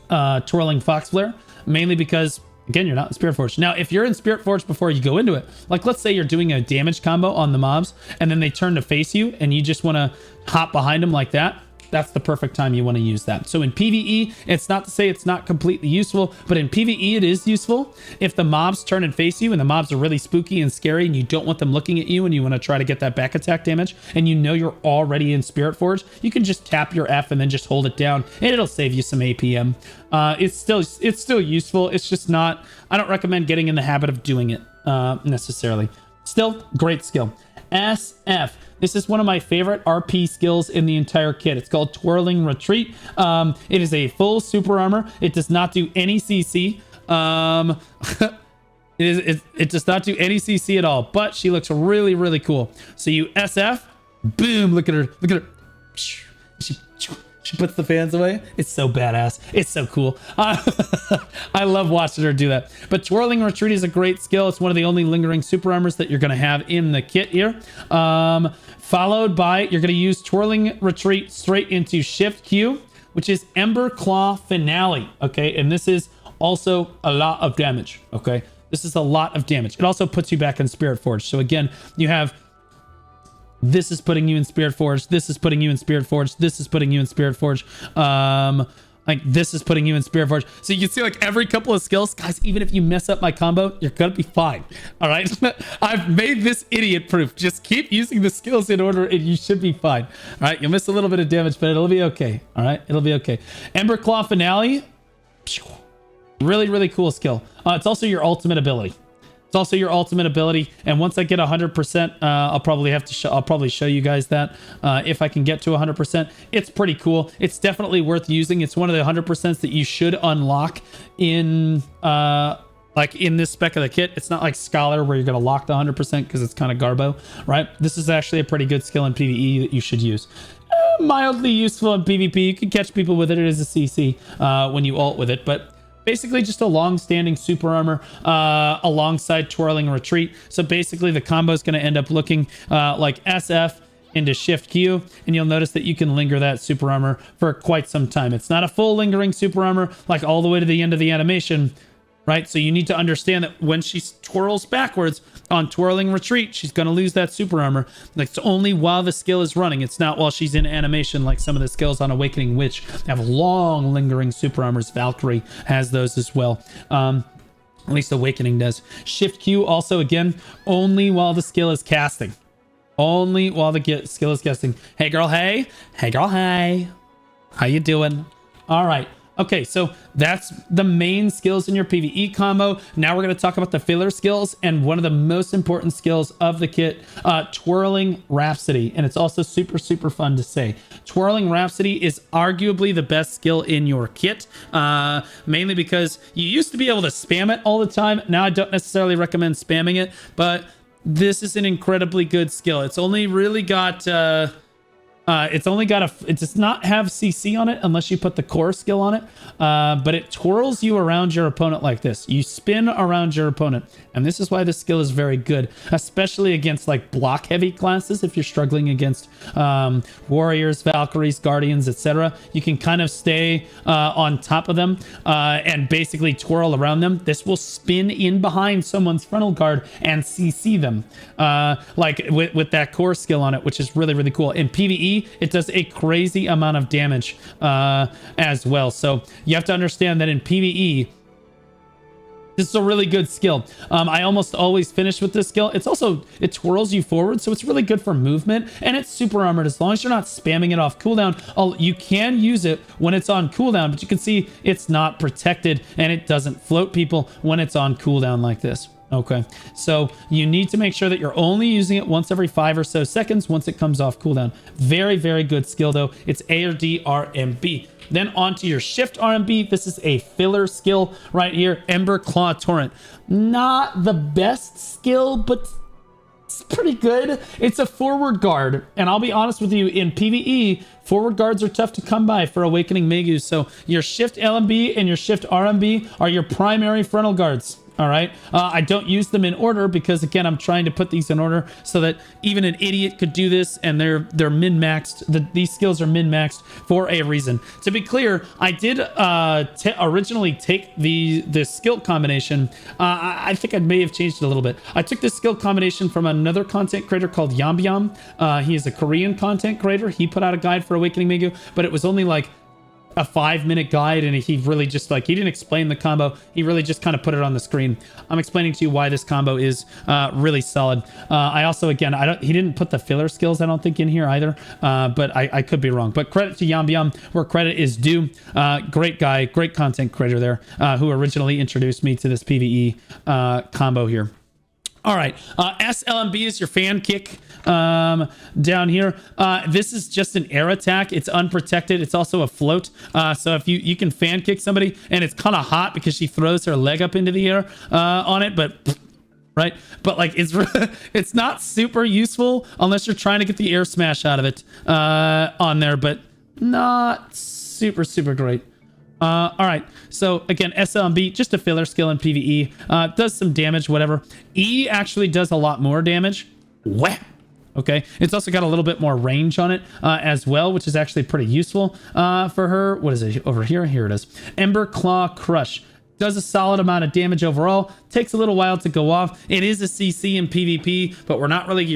Twirling Fox Flare, mainly because... Again, you're not in Spiritforge. Now, if you're in Spiritforge before you go into it, like let's say you're doing a damage combo on the mobs and then they turn to face you and you just want to hop behind them like that, that's the perfect time you want to use that. So in PvE, it's not to say it's not completely useful, but in PvE, it is useful. If the mobs turn and face you and the mobs are really spooky and scary and you don't want them looking at you and you want to try to get that back attack damage and you know you're already in Spiritforge, you can just tap your F and then just hold it down and it'll save you some APM. It's still useful. It's just not, I don't recommend getting in the habit of doing it necessarily. Still, great skill. SF. This is one of my favorite RP skills in the entire kit. It's called Twirling Retreat. It is a full super armor. It does not do any CC. It does not do any CC at all, but she looks really, really cool. So you SF, boom, look at her. Look at her. She puts the fans away. It's so badass. It's so cool. I love watching her do that. But Twirling Retreat is a great skill. It's one of the only lingering super armors that you're going to have in the kit here. Followed by, you're going to use Twirling Retreat straight into Shift Q, which is Ember Claw Finale. Okay, and this is also a lot of damage. Okay, this is a lot of damage. It also puts you back in Spiritforge. So again, you have... This is putting you in Spiritforge. This is putting you in Spiritforge. This is putting you in Spiritforge. Like this is putting you in Spiritforge. So you can see like every couple of skills, guys, even if you mess up my combo, you're going to be fine. All right. I've made this idiot proof. Just keep using the skills in order and you should be fine. All right. You'll miss a little bit of damage, but it'll be okay. All right. It'll be okay. Ember Claw Finale. Really, really cool skill. It's also your ultimate ability. It's also your ultimate ability, and once I get 100%, I'll probably show you guys that if I can get to 100%. It's pretty cool. It's definitely worth using. It's one of the 100% that you should unlock in like in this spec of the kit. It's not like Scholar where you're gonna lock the 100% because it's kind of garbo, right? This is actually a pretty good skill in PvE that you should use. Mildly useful in PvP. You can catch people with it. It is a CC when you ult with it, but basically just a long-standing super armor alongside Twirling Retreat. So basically the combo is going to end up looking like SF into Shift Q, and you'll notice that you can linger that super armor for quite some time. It's not a full lingering super armor like all the way to the end of the animation, right? So you need to understand that when she twirls backwards on Twirling Retreat, she's going to lose that super armor. Like, it's only while the skill is running. It's not while she's in animation like some of the skills on Awakening Witch have long lingering super armors. Valkyrie has those as well. At least Awakening does. Shift Q also, again, only while the skill is casting. Only while the skill is casting. Hey, girl, hey. Hey, girl, hey. How you doing? All right. Okay, so that's the main skills in your PvE combo. Now we're going to talk about the filler skills and one of the most important skills of the kit, Twirling Rhapsody. And it's also super, super fun to say. Twirling Rhapsody is arguably the best skill in your kit, mainly because you used to be able to spam it all the time. Now I don't necessarily recommend spamming it, but this is an incredibly good skill. It's only really got... it does not have CC on it unless you put the core skill on it, but it twirls you around your opponent like this. You spin around your opponent, and this is why this skill is very good, especially against like block heavy classes. If you're struggling against warriors, Valkyries, guardians, etc., you can kind of stay on top of them and basically twirl around them. This will spin in behind someone's frontal guard and CC them like with that core skill on it, which is really, really cool. In PvE, it does a crazy amount of damage as well. So you have to understand that in PvE, this is a really good skill. I almost always finish with this skill. It twirls you forward, so it's really good for movement, and it's super armored as long as you're not spamming it off cooldown. You can use it when it's on cooldown, but you can see it's not protected, and it doesn't float people when it's on cooldown like this. Okay, so you need to make sure that you're only using it once every 5 or so seconds once it comes off cooldown. Very, very good skill though. It's A or D RMB. Then onto your shift RMB. This is a filler skill right here. Ember Claw Torrent. Not the best skill, but it's pretty good. It's a forward guard, and I'll be honest with you, in PvE, Forward guards are tough to come by for Awakening Maegu. So your Shift LMB and your Shift RMB are your primary frontal guards. All right. I don't use them in order because, again, I'm trying to put these in order so that even an idiot could do this, and they're min-maxed. These skills are min-maxed for a reason. To be clear, I did originally take the skill combination. I think I may have changed it a little bit. I took this skill combination from another content creator called Yambyam. He is a Korean content creator. He put out a guide for Awakening Maegu, but it was only like a 5-minute guide, and he really just he didn't explain the combo. He really just kind of put it on the screen. I'm explaining to you why this combo is really solid. I also, again, he didn't put the filler skills, I don't think, in here either, but I could be wrong. But credit to Yambyam where credit is due. Great guy, great content creator there, who originally introduced me to this PvE combo here. All right, SLMB is your fan kick down here. This is just an air attack. It's unprotected. It's also a float. So if you can fan kick somebody, and it's kind of hot because she throws her leg up into the air on it, but right, but like it's not super useful unless you're trying to get the air smash out of it on there, but not super great. All right, so again, SLMB, just a filler skill in PvE, does some damage, whatever. E actually does a lot more damage. Whap! Okay, it's also got a little bit more range on it as well, which is actually pretty useful for her. What is it over here? Here it is. Ember Claw Crush. Does a solid amount of damage overall. Takes a little while to go off. It is a CC in PvP, but you're not really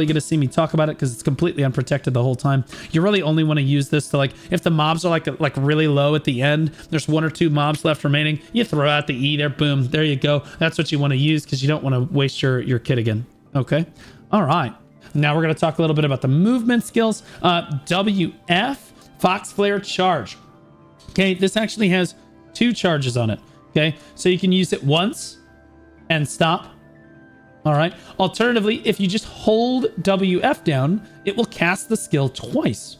going to see me talk about it because it's completely unprotected the whole time. You really only want to use this to, like, if the mobs are like really low at the end, there's 1 or 2 mobs left remaining, you throw out the E there, boom, there you go. That's what you want to use because you don't want to waste your kit again. Okay, all right. Now we're going to talk a little bit about the movement skills. WF, Fox Flare Charge. Okay, this actually has 2 charges on it. Okay, so you can use it once and stop. All right. Alternatively, if you just hold WF down, it will cast the skill twice.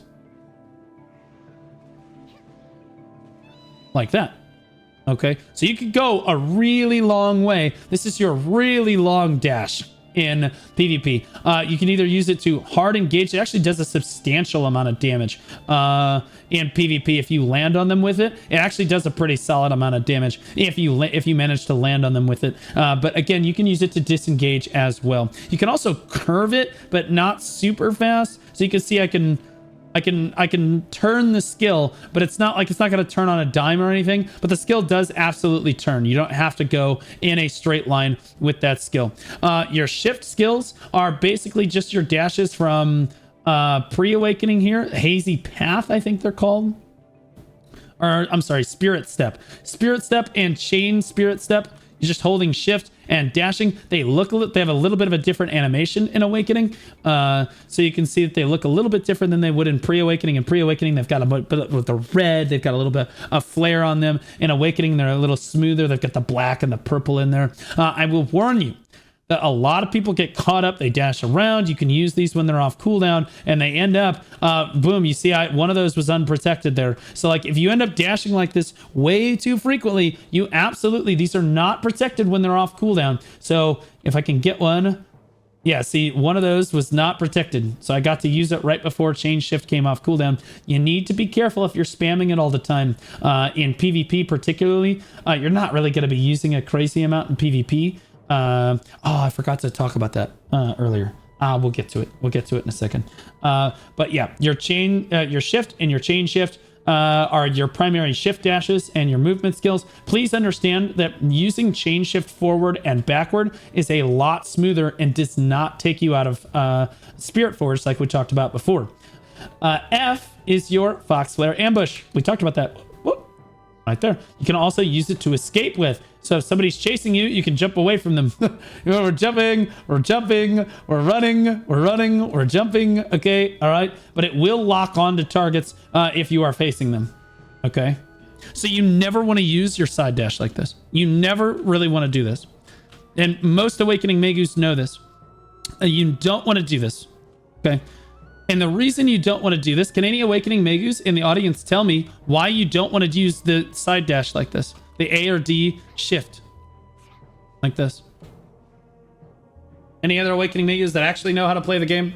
Like that. Okay, so you could go a really long way. This is your really long dash in PvP. You can either use it to hard engage. It actually does a substantial amount of damage in PvP. If you land on them with it, it actually does a pretty solid amount of damage if you manage to land on them with it. But again, you can use it to disengage as well. You can also curve it, but not super fast. So you can see I can turn the skill, but it's not going to turn on a dime or anything, but the skill does absolutely turn. You don't have to go in a straight line with that skill. Your shift skills are basically just your dashes from pre-awakening here. Hazy Path, I think they're called. Or I'm sorry, Spirit Step. Spirit Step and Chain Spirit Step. You're just holding shift and dashing. They have a little bit of a different animation in Awakening. So you can see that they look a little bit different than they would in Pre-Awakening. In Pre-Awakening, they've got a bit with the red, they've got a little bit of flare on them. In Awakening, they're a little smoother. They've got the black and the purple in there. I will warn you that a lot of people get caught up. They dash around. You can use these when they're off cooldown, and they end up, boom, you see one of those was unprotected there. So like if you end up dashing like this way too frequently, these are not protected when they're off cooldown. So if I can get one, yeah, see, one of those was not protected. So I got to use it right before Chain Shift came off cooldown. You need to be careful if you're spamming it all the time. In PvP particularly, you're not really going to be using a crazy amount in PvP. I forgot to talk about that earlier. We'll get to it. We'll get to it in a second. But yeah, your shift and your chain shift are your primary shift dashes and your movement skills. Please understand that using chain shift forward and backward is a lot smoother and does not take you out of Spiritforge like we talked about before. F is your Fox Flare Ambush. We talked about that. Whoop, right there. You can also use it to escape with. So if somebody's chasing you, you can jump away from them. We're jumping, we're running, we're jumping. Okay, all right. But it will lock onto targets if you are facing them. Okay. So you never want to use your side dash like this. You never really want to do this. And most Awakening Maegus know this. You don't want to do this. Okay. And the reason you don't want to do this, can any Awakening Maegus in the audience tell me why you don't want to use the side dash like this? The A or D shift. Like this. Any other Awakening Maegus that actually know how to play the game?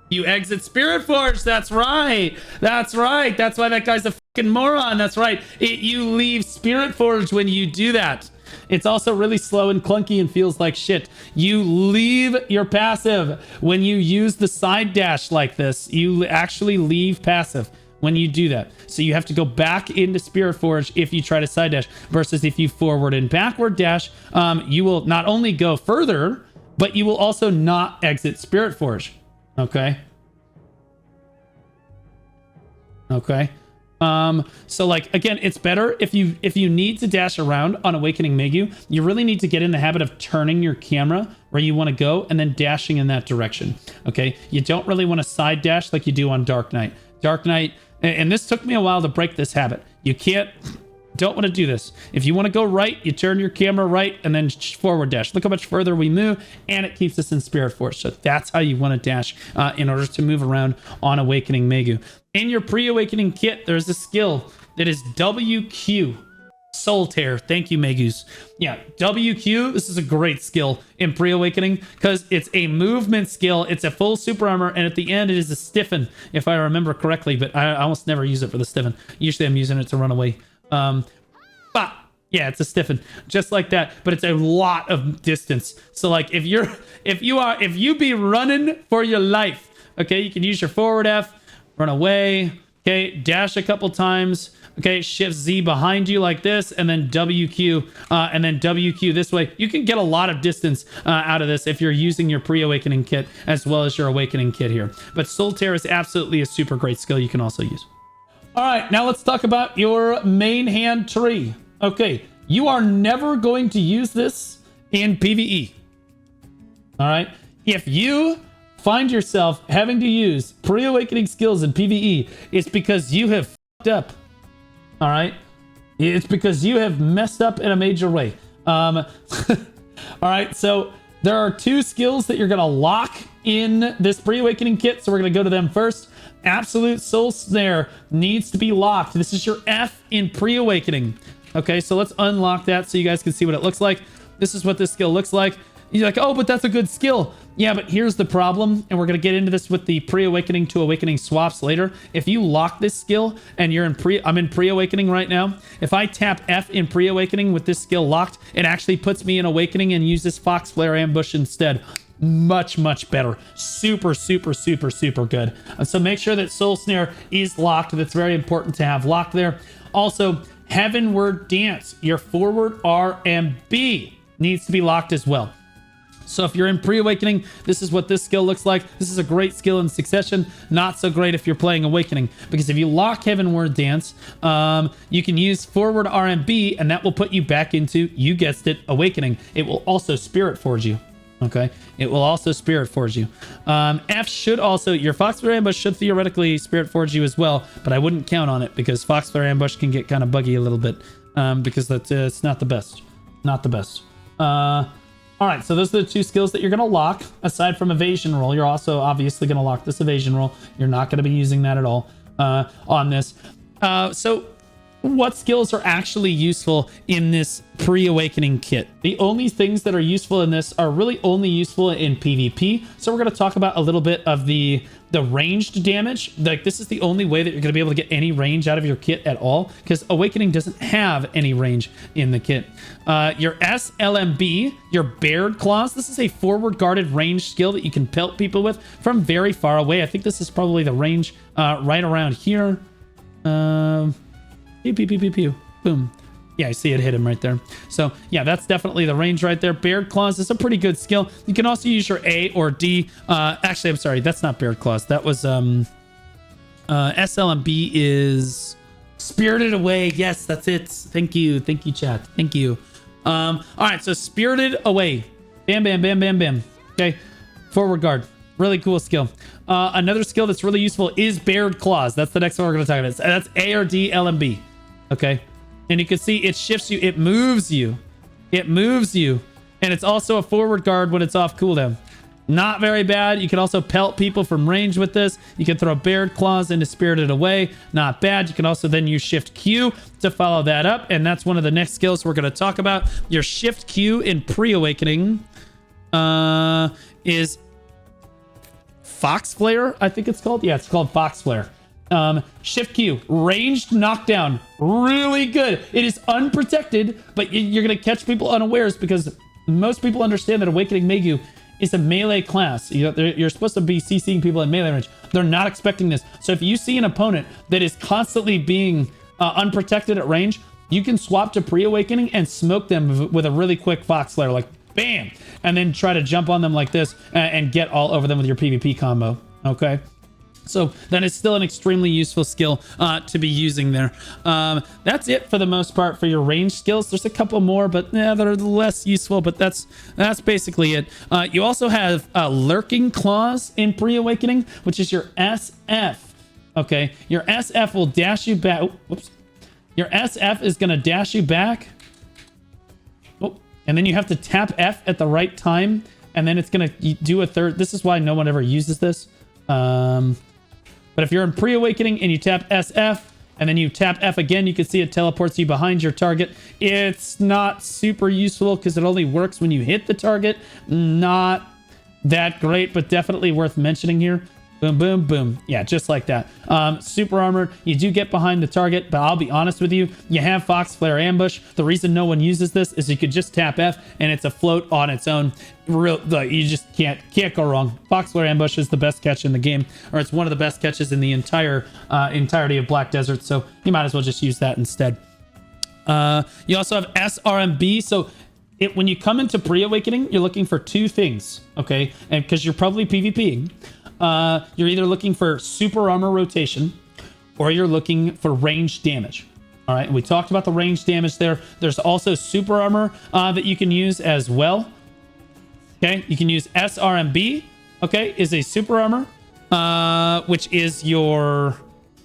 You exit Spiritforge. That's right. That's right. That's why that guy's a fucking moron. That's right. You leave Spiritforge when you do that. It's also really slow and clunky and feels like shit. You leave your passive when you use the side dash like this. You actually leave passive when you do that. So you have to go back into Spiritforge if you try to side dash, versus if you forward and backward dash, you will not only go further, but you will also not exit Spiritforge. Okay. Okay. So like, again, it's better if you need to dash around on Awakening Maegu, you really need to get in the habit of turning your camera where you want to go and then dashing in that direction. Okay. You don't really want to side dash like you do on Dark Knight. Dark Knight, and this took me a while to break this habit. You don't want to do this. If you want to go right, you turn your camera right and then forward dash. Look how much further we move, and it keeps us in Spiritforge. So that's how you want to dash in order to move around on Awakening Maegu. In your pre-awakening kit, there's a skill that is WQ. Soul Tear. Thank you, Maegus. Yeah, WQ. This is a great skill in pre-awakening because it's a movement skill. It's a full super armor, and at the end it is a stiffen, if I remember correctly, but I almost never use it for the stiffen. Usually I'm using it to run away. But yeah, it's a stiffen, just like that, but it's a lot of distance. So like if you be running for your life, okay, you can use your forward F, run away, okay, dash a couple times, okay, shift Z behind you like this, and then WQ, and then WQ this way. You can get a lot of distance out of this if you're using your pre-awakening kit as well as your awakening kit here. But Soul Tear is absolutely a super great skill you can also use. All right, now let's talk about your main hand tree. Okay, you are never going to use this in PvE. All right, if you find yourself having to use pre-awakening skills in PvE, it's because you have fucked up. All right, it's because you have messed up in a major way. All right, so there are two skills that you're gonna lock in this pre-awakening kit, so we're gonna go to them first. Absolute Soul Snare needs to be locked. This is your F in pre-awakening. Okay, so let's unlock that so you guys can see what it looks like. This is what this skill looks like. You're like, oh, but that's a good skill. Yeah, but here's the problem, and we're going to get into this with the pre-awakening to awakening swaps later. If you lock this skill and you're in I'm in pre-awakening right now. If I tap F in pre-awakening with this skill locked, it actually puts me in awakening and uses Fox Flare Ambush instead. Much better. Super good. So make sure that Soul Snare is locked. That's very important to have locked there. Also, Heavenward Dance, your forward R and B needs to be locked as well. So if you're in pre-awakening, this is what this skill looks like. This is a great skill in succession. Not so great if you're playing awakening, because if you lock Heavenward Dance, you can use forward RMB, and that will put you back into, you guessed it, awakening. It will also Spiritforge you. Okay, it will also Spiritforge you. F should also, your Fox Flare Ambush should theoretically Spiritforge you as well, but I wouldn't count on it because Fox Flare Ambush can get kind of buggy a little bit, because that's it's not the best. Not the best. All right, so those are the two skills that you're going to lock. Aside from evasion roll, you're also obviously going to lock this evasion roll. You're not going to be using that at all on this. So what skills are actually useful in this pre-awakening kit? The only things that are useful in this are really only useful in PvP. So we're going to talk about a little bit of the ranged damage. Like, this is the only way that you're going to be able to get any range out of your kit at all, because awakening doesn't have any range in the kit. Your SLMB, your Bared Claws, this is a forward guarded range skill that you can pelt people with from very far away. I think this is probably the range right around here. Pew, pew, pew, pew, pew. Boom. Yeah, I see it hit him right there. So yeah, that's definitely the range right there. Bared Claws is a pretty good skill. You can also use your A or D. Actually, I'm sorry, that's not Bared Claws. That was SLMB is Spirited Away. Yes, that's it. Thank you, chat. Thank you. All right, so Spirited Away. Bam, bam, bam, bam, bam. Okay, forward guard. Really cool skill. Another skill that's really useful is Bared Claws. That's the next one we're going to talk about. That's A or D LMB. Okay. And you can see it shifts you. It moves you. It moves you. And it's also a forward guard when it's off cooldown. Not very bad. You can also pelt people from range with this. You can throw Bared Claws into Spirited Away. Not bad. You can also then use Shift Q to follow that up. And that's one of the next skills we're going to talk about. Your Shift Q in pre-awakening is Fox Flare, I think it's called. Yeah, it's called Fox Flare. Shift Q, ranged knockdown, really good. It is unprotected, but you're gonna catch people unawares because most people understand that Awakening Maegu is a melee class. You're supposed to be CCing people in melee range. They're not expecting this. So if you see an opponent that is constantly being unprotected at range, you can swap to pre-awakening and smoke them with a really quick Fox Flare, like bam, and then try to jump on them like this and get all over them with your PvP combo. Okay. So that is still an extremely useful skill to be using there. That's it for the most part for your range skills. There's a couple more, but yeah, they're less useful, but that's basically it. You also have Lurking Claws in Pre-Awakening, which is your SF. Okay, your SF will dash you back. Oh, whoops. Your SF is going to dash you back. Oh, and then you have to tap F at the right time, and then it's going to do a third. This is why no one ever uses this. But if you're in Pre-Awakening and you tap SF and then you tap F again, you can see it teleports you behind your target. It's not super useful because it only works when you hit the target. Not that great, but definitely worth mentioning here. Boom, boom, boom. Yeah, just like that. Super armored. You do get behind the target, but I'll be honest with you. You have Fox Flare Ambush. The reason no one uses this is you could just tap F and it's a float on its own. You just can't go wrong. Fox Flare Ambush is the best catch in the game, or it's one of the best catches in the entirety of Black Desert. So you might as well just use that instead. You also have SRMB. So when you come into Pre-Awakening, you're looking for two things, okay? And because you're probably PvPing. You're either looking for super armor rotation or you're looking for range damage. All right, and we talked about the range damage there. There's also super armor that you can use as well. Okay, you can use SRMB. Okay, is a super armor, which is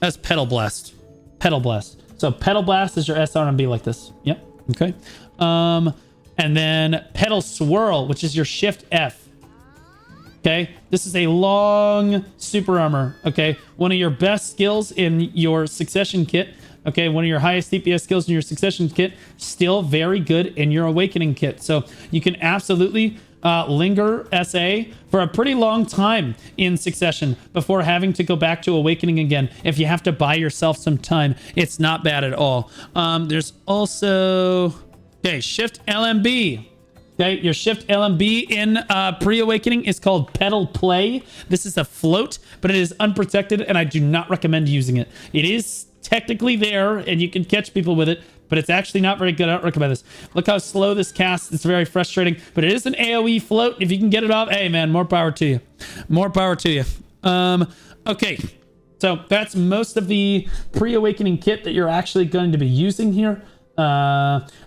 that's Petal Blast. Petal Blast. So Petal Blast is your SRMB like this. Yep. Okay. And then Petal Swirl, which is your Shift F. Okay, this is a long super armor. Okay, one of your best skills in your succession kit. Okay, one of your highest DPS skills in your succession kit. Still very good in your awakening kit. So you can absolutely linger SA for a pretty long time in succession before having to go back to awakening again. If you have to buy yourself some time, it's not bad at all. There's also Shift LMB. Okay, your Shift LMB in Pre-Awakening is called Petal Play. This is a float, but it is unprotected, and I do not recommend using it. It is technically there, and you can catch people with it, but it's actually not very good. I don't recommend this. Look how slow this casts. It's very frustrating, but it is an AoE float. If you can get it off, hey, man, more power to you. More power to you. Okay, so that's most of the Pre-Awakening kit that you're actually going to be using here.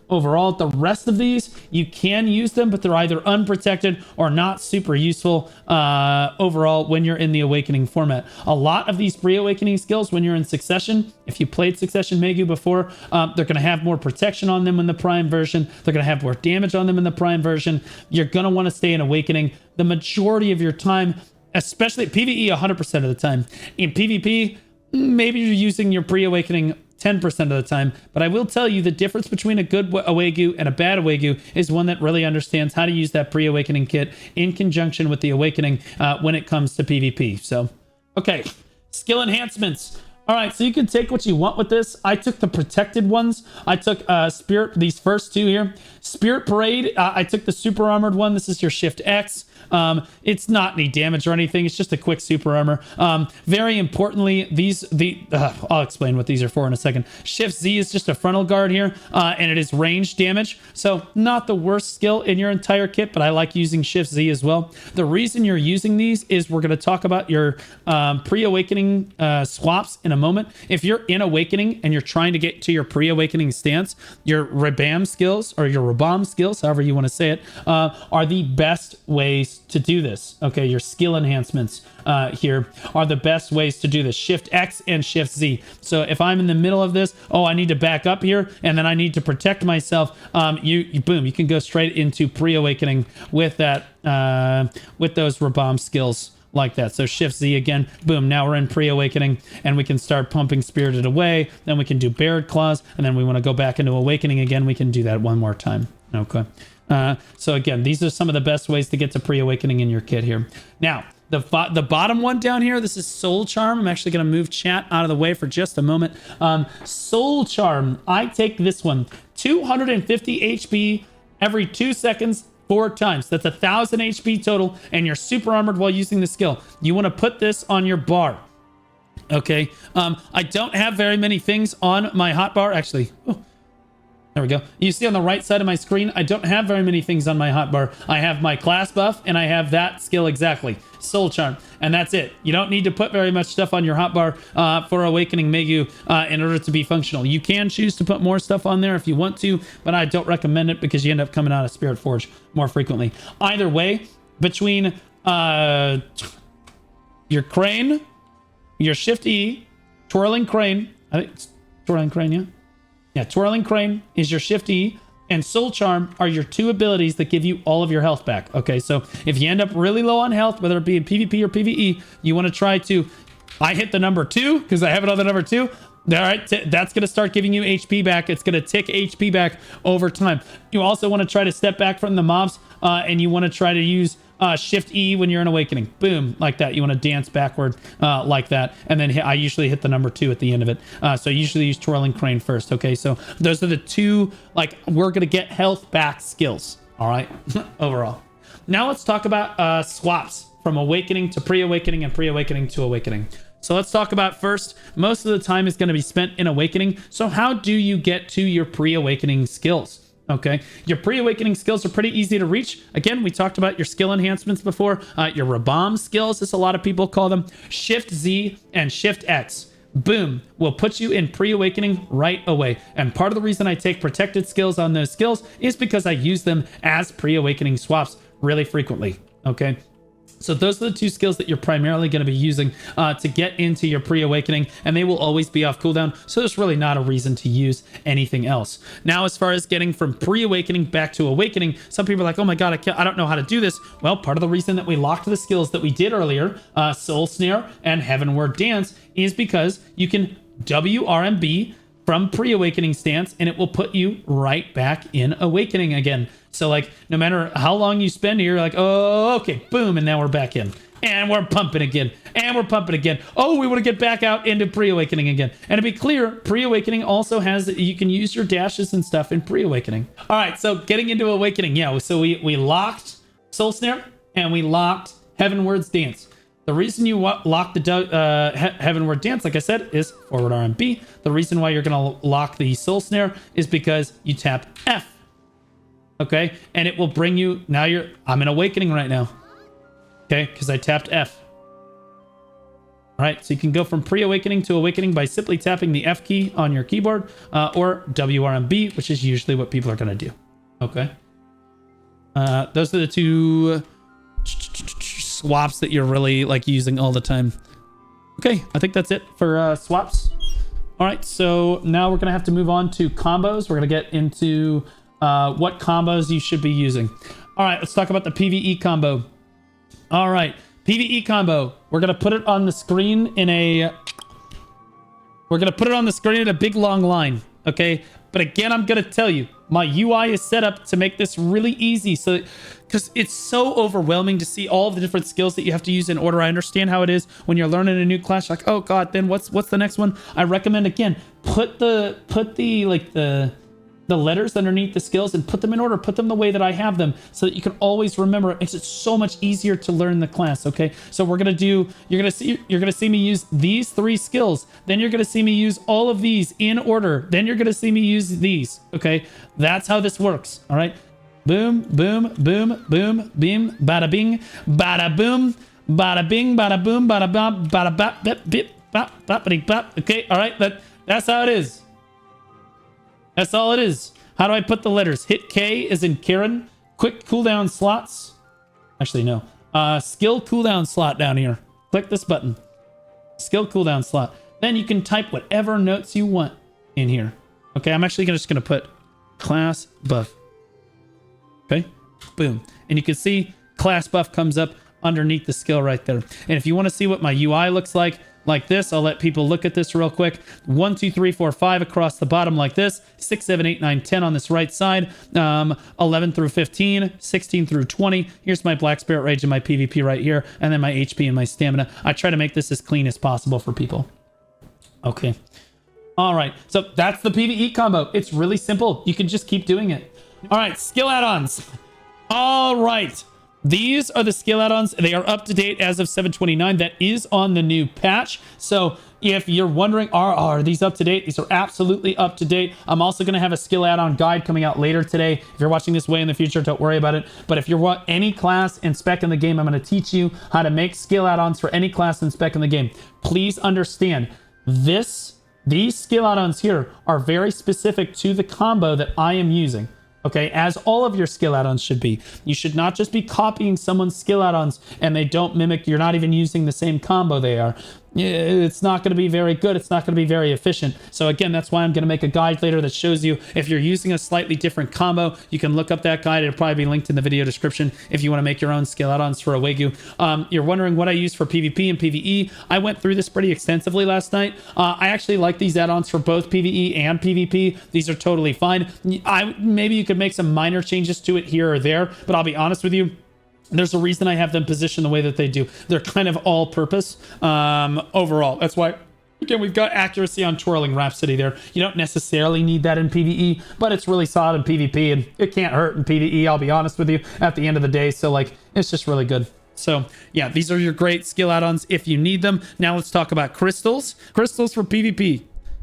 Overall, the rest of these you can use them, but they're either unprotected or not super useful overall when you're in the awakening format. A lot of these pre-awakening skills when you're in succession, if you played succession Maegu before, they're going to have more protection on them in the prime version. They're going to have more damage on them in the prime version. You're going to want to stay in awakening the majority of your time, especially PvE 100% of the time. In PvP, maybe you're using your pre-awakening 10% of the time, but I will tell you the difference between a good Awegu and a bad Awegu is one that really understands how to use that pre-awakening kit in conjunction with the awakening when it comes to PvP. So, okay, skill enhancements. All right, so you can take what you want with this. I took the protected ones. I took these first two here. Spirit Parade, I took the super armored one. This is your Shift X. It's not any damage or anything. It's just a quick super armor. Very importantly, I'll explain what these are for in a second. Shift Z is just a frontal guard here, and it is range damage. So not the worst skill in your entire kit, but I like using Shift Z as well. The reason you're using these is we're going to talk about your pre-awakening swaps in a moment. If you're in awakening and you're trying to get to your pre-awakening stance, your Rabam skills or your Rabam skills, however you want to say it, are the best ways to do this. Okay, your skill enhancements here are the best ways to do this. Shift X and Shift Z. So if I'm in the middle of this, I need to back up here and then I need to protect myself, boom, you can go straight into pre-awakening with that with those Rabam skills like that. So Shift Z again, boom, now we're in pre-awakening and we can start pumping Spirited away. Then we can do Bared Claws, and then we want to go back into awakening again. We can do that one more time. Okay. So again, these are some of the best ways to get to pre-awakening in your kit here. Now, The bottom one down here, this is Soul Charm. I'm actually going to move chat out of the way for just a moment. Soul Charm, I take this one. 250 HP every 2 seconds, 4 times. That's 1,000 HP total, and you're super armored while using the skill. You want to put this on your bar. Okay. I don't have very many things on my hotbar. Actually, oh, there we go. You see on the right side of my screen, I don't have very many things on my hotbar. I have my class buff, and I have that skill exactly. Soul Charm, and that's it. You don't need to put very much stuff on your hotbar for Awakening Maegu in order to be functional. You can choose to put more stuff on there if you want to, but I don't recommend it because you end up coming out of Spiritforge more frequently. Either way, between your crane, your Shift E, Twirling Crane, I think it's Twirling Crane, yeah? Yeah, Twirling Crane is your Shift E, and Soul Charm are your 2 abilities that give you all of your health back. Okay, so if you end up really low on health, whether it be in PvP or PvE, you want to try to... I hit the number 2 because I have it on the number 2. All right, that's going to start giving you HP back. It's going to tick HP back over time. You also want to try to step back from the mobs, and you want to try to use Shift E when you're in Awakening. Boom, like that. You want to dance backward like that. And then I usually hit the number 2 at the end of it. So I usually use Twirling Crane first. Okay, so those are the 2, like, we're going to get health back skills. All right, overall. Now let's talk about swaps from Awakening to Pre-Awakening and Pre-Awakening to Awakening. So let's talk about first, most of the time is going to be spent in Awakening. So how do you get to your Pre-Awakening skills? Okay, your Pre-Awakening skills are pretty easy to reach. Again, we talked about your skill enhancements before. Your Rabams skills, as a lot of people call them. Shift Z and Shift X. Boom, will put you in Pre-Awakening right away. And part of the reason I take protected skills on those skills is because I use them as Pre-Awakening swaps really frequently. Okay. So those are the 2 skills that you're primarily going to be using to get into your Pre-Awakening, and they will always be off cooldown, so there's really not a reason to use anything else. Now, as far as getting from Pre-Awakening back to Awakening, some people are like, oh my god, I don't know how to do this. Well, part of the reason that we locked the skills that we did earlier, Soul Snare and Heavenward Dance, is because you can WRMB from Pre-Awakening stance, and it will put you right back in Awakening again. So, like, no matter how long you spend here, you're like, oh, okay, boom, and now we're back in. And we're pumping again. And we're pumping again. Oh, we want to get back out into Pre-Awakening again. And to be clear, Pre-Awakening also has... You can use your dashes and stuff in Pre-Awakening. All right, so getting into Awakening. Yeah, so we locked Soul Snare, and we locked Heavenward's Dance. The reason you lock the Heavenward Dance, like I said, is forward RMB. The reason why you're going to lock the Soul Snare is because you tap F. Okay, and it will bring you... Now I'm in Awakening right now. Okay, because I tapped F. All right, so you can go from Pre-Awakening to Awakening by simply tapping the F key on your keyboard, or WRMB, which is usually what people are going to do. Okay. Those are the 2 swaps that you're really, like, using all the time. Okay, I think that's it for swaps. All right, so now we're going to have to move on to combos. We're going to get into... what combos you should be using. All right, let's talk about the PvE combo. All right, PvE combo. We're gonna put it on the screen in a... We're gonna put it on the screen in a big long line. Okay, but again, I'm gonna tell you, my UI is set up to make this really easy, so because it's so overwhelming to see all of the different skills that you have to use in order. I understand how it is when you're learning a new class. Like, oh god, then what's the next one? I recommend, again, put the letters underneath the skills and put them in order. Put them the way that I have them so that you can always remember. It makes it so much easier to learn the class. Okay, so we're gonna do... You're gonna see me use these 3 skills. Then you're gonna see me use all of these in order. Then you're gonna see me use these. Okay, that's how this works. All right, boom, boom, boom, boom, beam, bada bing, bada boom, bada bing, bada boom, bada bop, bada bop, bip, bip, bop, boppity bop. Okay, all right, that's how it is. That's all it is. How do I put the letters? Hit K as in Karen. Quick cooldown slots. Actually, no. Skill cooldown slot down here. Click this button. Skill cooldown slot. Then you can type whatever notes you want in here. Okay, I'm actually just going to put class buff. Okay, boom. And you can see class buff comes up underneath the skill right there. And if you want to see what my UI looks like, like this. I'll let people look at this real quick. 1, 2, 3, 4, 5 across the bottom like this. 6, 7, 8, 9, 10 on this right side. 11 through 15, 16 through 20. Here's my Black Spirit Rage and my PvP right here, and then my HP and my stamina. I try to make this as clean as possible for people. Okay. All right. So that's the PvE combo. It's really simple. You can just keep doing it. All right. Skill add-ons. All right. These are the skill add-ons. They are up to date as of 7/29. That is on the new patch. So if you're wondering, are these up to date? These are absolutely up to date. I'm also going to have a skill add-on guide coming out later today. If you're watching this way in the future, don't worry about it. But if you're any class and spec in the game, I'm going to teach you how to make skill add-ons for any class and spec in the game. Please understand, these skill add-ons here are very specific to the combo that I am using. Okay, as all of your skill add-ons should be. You should not just be copying someone's skill add-ons and they don't mimic, you're not even using the same combo they are. It's not going to be very good. It's not going to be very efficient. So again, that's why I'm going to make a guide later that shows you if you're using a slightly different combo, you can look up that guide. It'll probably be linked in the video description if you want to make your own skill add-ons for a Maegu. You're wondering what I use for PvP and PvE. I went through this pretty extensively last night. I actually like these add-ons for both PvE and PvP. These are totally fine. Maybe you could make some minor changes to it here or there, but I'll be honest with you, there's a reason I have them positioned the way that they do. They're kind of all purpose overall. That's why, again, we've got accuracy on Twirling Rhapsody there. You don't necessarily need that in PvE, but it's really solid in PvP, and it can't hurt in PvE, I'll be honest with you, at the end of the day. So, like, it's just really good. So, yeah, these are your great skill add-ons if you need them. Now let's talk about crystals. Crystals for PvP,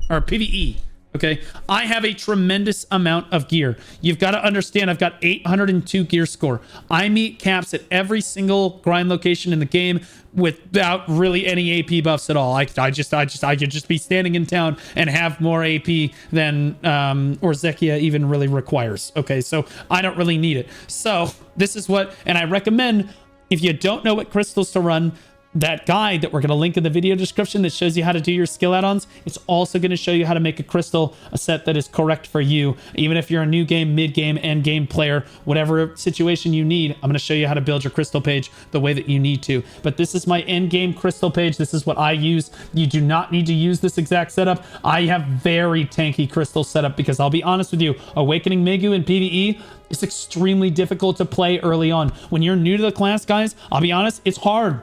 or PvE. Okay, I have a tremendous amount of gear. You've got to understand, I've got 802 gear score. I meet caps at every single grind location in the game without really any AP buffs at all. I could just be standing in town and have more AP than Orzekia even really requires. Okay, so I don't really need it. So this is what, and I recommend, if you don't know what crystals to run, that guide that we're going to link in the video description that shows you how to do your skill add-ons, it's also going to show you how to make a crystal, a set that is correct for you. Even if you're a new game, mid game, end game player, whatever situation you need, I'm going to show you how to build your crystal page the way that you need to. But this is my end game crystal page. This is what I use. You do not need to use this exact setup. I have very tanky crystal setup because I'll be honest with you, Awakening Maegu in PvE is extremely difficult to play early on. When you're new to the class, guys, I'll be honest, it's hard.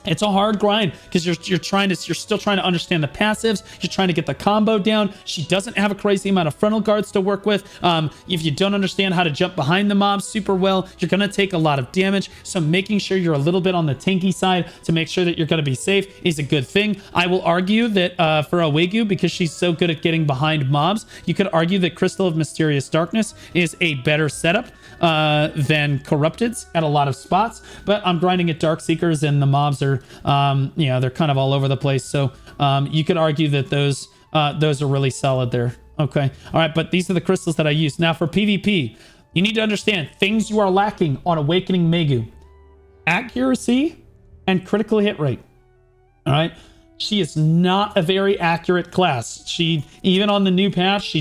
It's a hard grind because you're still trying to understand the passives. You're trying to get the combo down. She doesn't have a crazy amount of frontal guards to work with. If you don't understand how to jump behind the mobs super well, you're going to take a lot of damage. So making sure you're a little bit on the tanky side to make sure that you're going to be safe is a good thing. I will argue that for a Maegu, because she's so good at getting behind mobs, you could argue that Crystal of Mysterious Darkness is a better setup than Corrupted's at a lot of spots. But I'm grinding at Darkseekers and the mobs are they're kind of all over the place. So you could argue that those are really solid there. Okay. All right. But these are the crystals that I use. Now for PvP, you need to understand things you are lacking on Awakening Maegu: accuracy and critical hit rate. All right. She is not a very accurate class. Even on the new patch,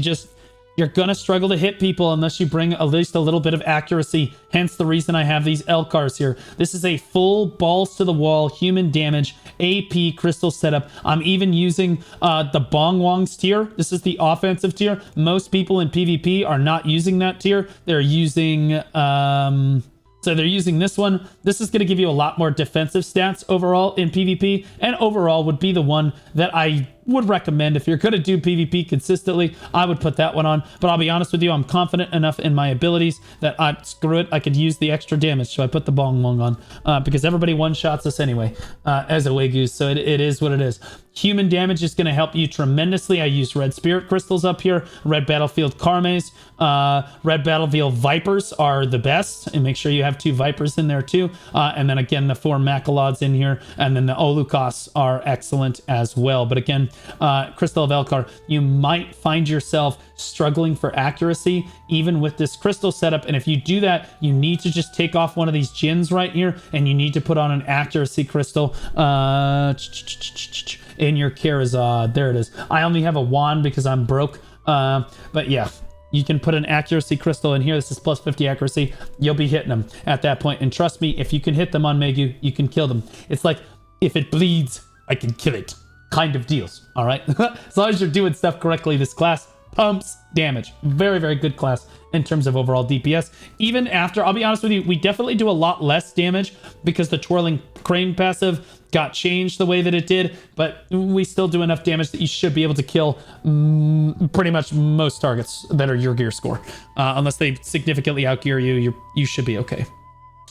you're going to struggle to hit people unless you bring at least a little bit of accuracy. Hence the reason I have these L-cars here. This is a full balls to the wall, human damage, AP crystal setup. I'm even using the Bong Wong's tier. This is the offensive tier. Most people in PvP are not using that tier. They're using... So they're using this one. This is going to give you a lot more defensive stats overall in PvP, and overall would be the one that I would recommend if you're going to do PvP consistently. I would put that one on, but I'll be honest with you, I'm confident enough in my abilities that screw it, I could use the extra damage, so I put the Bong Wong on because everybody one-shots us anyway as a Maegu, so it is what it is. Human damage is going to help you tremendously. I use red spirit crystals up here, red battlefield karmes, red battlefield vipers are the best, and make sure you have 2 vipers in there too, and then again the 4 Macalods in here, and then the Olukos are excellent as well. But again, Crystal of Elkar, you might find yourself struggling for accuracy even with this crystal setup, and if you do that, you need to just take off one of these gins right here, and you need to put on an accuracy crystal in your Karazad. There it is. I only have a wand because I'm broke, but yeah, you can put an accuracy crystal in here. This is plus 50 accuracy. You'll be hitting them at that point, and trust me, if you can hit them on Maegu, you can kill them. It's like, if it bleeds, I can kill it. kind of deals. All right. As long as you're doing stuff correctly, this class pumps damage. Very, very good class in terms of overall DPS. Even after, I'll be honest with you, we definitely do a lot less damage because the Twirling Crane passive got changed the way that it did, but we still do enough damage that you should be able to kill pretty much most targets that are your gear score. Unless they significantly outgear you, you should be okay.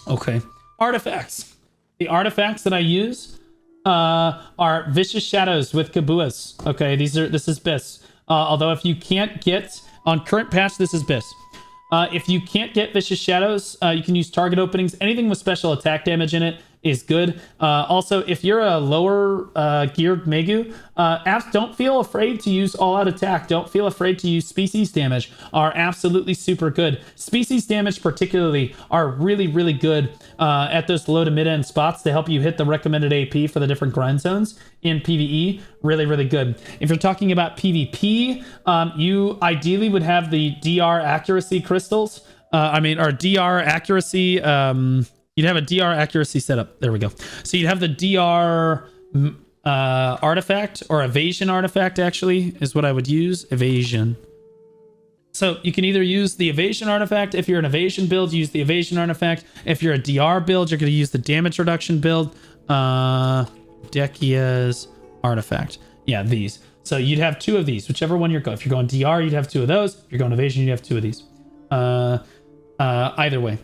Okay. Artifacts. The artifacts that I use are Vicious Shadows with Kabuas. Okay, this is BIS. Although if you can't get, on current patch, this is BIS. If you can't get Vicious Shadows, you can use target openings. Anything with special attack damage in it is good. Also, if you're a lower geared Maegu, don't feel afraid to use all-out attack. Don't feel afraid to use species damage. Are absolutely super good. Species damage particularly are really, really good at those low to mid-end spots to help you hit the recommended AP for the different grind zones in PvE. Really, really good. If you're talking about PvP, you ideally would have the DR accuracy crystals. Or DR accuracy... You'd have a DR accuracy setup. There we go. So you'd have the DR artifact or evasion artifact, actually, is what I would use. Evasion. So you can either use the evasion artifact. If you're an evasion build, use the evasion artifact. If you're a DR build, you're going to use the damage reduction build. Dekia's artifact. Yeah, these. So you'd have two of these, whichever one you're going. If you're going DR, you'd have two of those. If you're going evasion, you'd have two of these. Either way.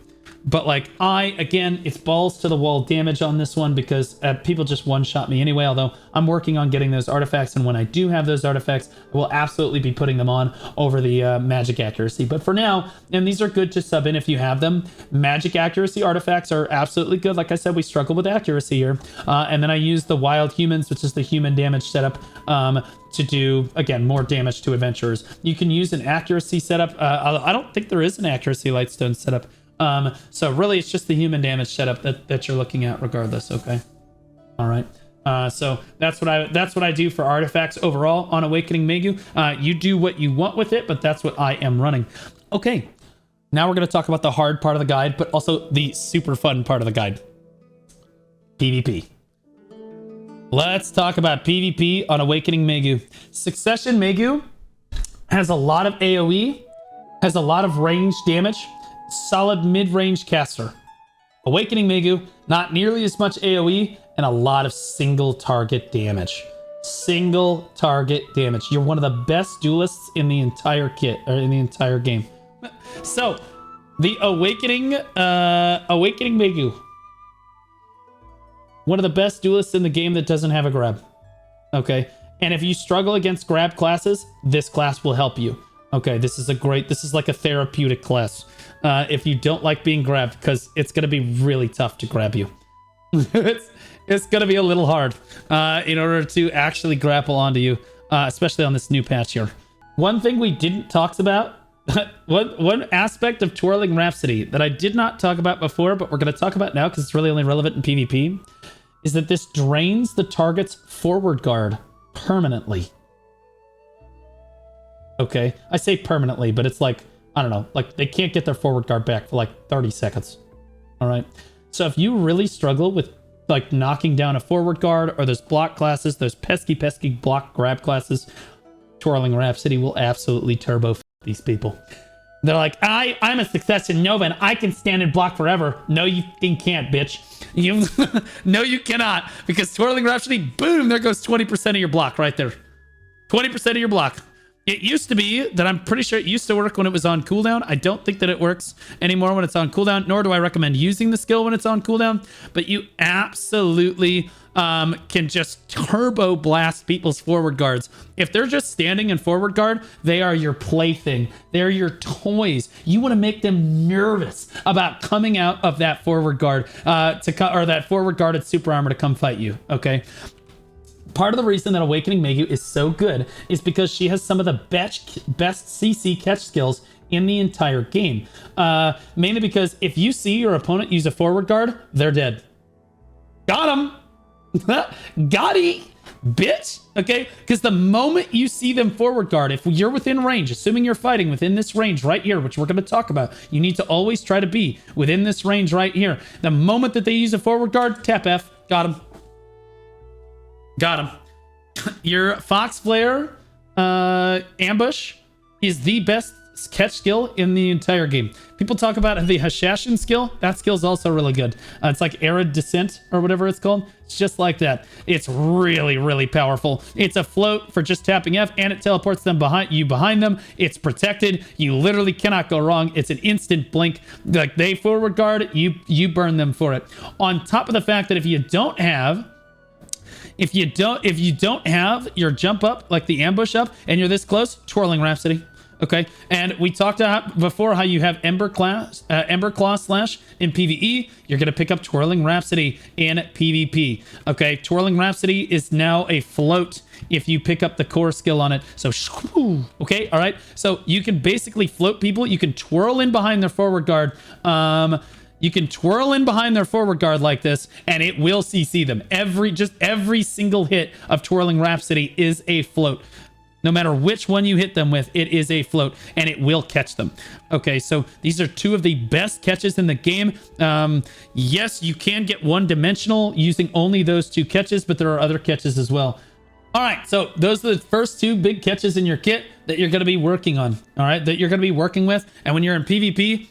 But like again, it's balls to the wall damage on this one because people just one-shot me anyway, although I'm working on getting those artifacts. And when I do have those artifacts, I will absolutely be putting them on over the magic accuracy. But for now, and these are good to sub in if you have them, magic accuracy artifacts are absolutely good. Like I said, we struggle with accuracy here. And then I use the wild humans, which is the human damage setup, to do, again, more damage to adventurers. You can use an accuracy setup. I don't think there is an accuracy Lightstone setup. So really it's just the human damage setup that you're looking at regardless. Okay. All right. So that's what I do for artifacts overall on Awakening Maegu. You do what you want with it, but that's what I am running. Okay. Now we're going to talk about the hard part of the guide, but also the super fun part of the guide. PvP. Let's talk about PvP on Awakening Maegu. Succession Maegu has a lot of AoE, has a lot of range damage, solid mid-range caster. Awakening Maegu, not nearly as much AoE, and a lot of single target damage. Single target damage. You're one of the best duelists in the entire kit, or in the entire game. So, the Awakening Maegu. One of the best duelists in the game that doesn't have a grab. Okay. And if you struggle against grab classes, this class will help you. Okay, this is like a therapeutic class. If you don't like being grabbed, because it's going to be really tough to grab you. it's going to be a little hard in order to actually grapple onto you, especially on this new patch here. One thing we didn't talk about, one aspect of Twirling Rhapsody that I did not talk about before, but we're going to talk about now because it's really only relevant in PvP, is that this drains the target's forward guard permanently. Okay, I say permanently, but it's like, I don't know, like they can't get their forward guard back for like 30 seconds. All right. So if you really struggle with like knocking down a forward guard or those block classes, those pesky block grab classes, Twirling Rhapsody will absolutely turbo these people. They're like, I'm a Succession Nova and I can stand and block forever. No, you can't, bitch. No, you cannot, because Twirling Rhapsody, boom, there goes 20% of your block right there. 20% of your block. It used to be that I'm pretty sure it used to work when it was on cooldown. I don't think that it works anymore when it's on cooldown, nor do I recommend using the skill when it's on cooldown. But you absolutely can just turbo blast people's forward guards. If they're just standing in forward guard, they are your plaything. They're your toys. You want to make them nervous about coming out of that forward guard or that forward guarded super armor to come fight you. Okay. Part of the reason that Awakening Maegu is so good is because she has some of the best CC catch skills in the entire game. Mainly because if you see your opponent use a forward guard, they're dead. Got him. Got he, bitch. Okay, because the moment you see them forward guard, if you're within range, assuming you're fighting within this range right here, which we're going to talk about, you need to always try to be within this range right here. The moment that they use a forward guard, tap F. Got him. Got him. Your Fox Flare ambush is the best catch skill in the entire game. People talk about the Hashashin skill. That skill is also really good. It's like Arid Descent or whatever it's called. It's just like that. It's really, really powerful. It's a float for just tapping F, and it teleports them behind them. It's protected. You literally cannot go wrong. It's an instant blink. Like they forward guard, you burn them for it. On top of the fact that if you don't have your jump up, like the ambush up, and you're this close, Twirling Rhapsody. Okay, and we talked about before how you have Ember Claw Slash in PvE. You're gonna pick up Twirling Rhapsody in PvP. Okay, Twirling Rhapsody is now a float if you pick up the core skill on it. So, okay, all right. So you can basically float people. You can twirl in behind their forward guard. You can twirl in behind their forward guard like this, and it will CC them. Every single hit of Twirling Rhapsody is a float. No matter which one you hit them with, it is a float, and it will catch them. Okay, so these are two of the best catches in the game. Yes, you can get one-dimensional using only those two catches, but there are other catches as well. All right, so those are the first two big catches in your kit that you're going to be working on, all right, that you're going to be working with. And when you're in PvP,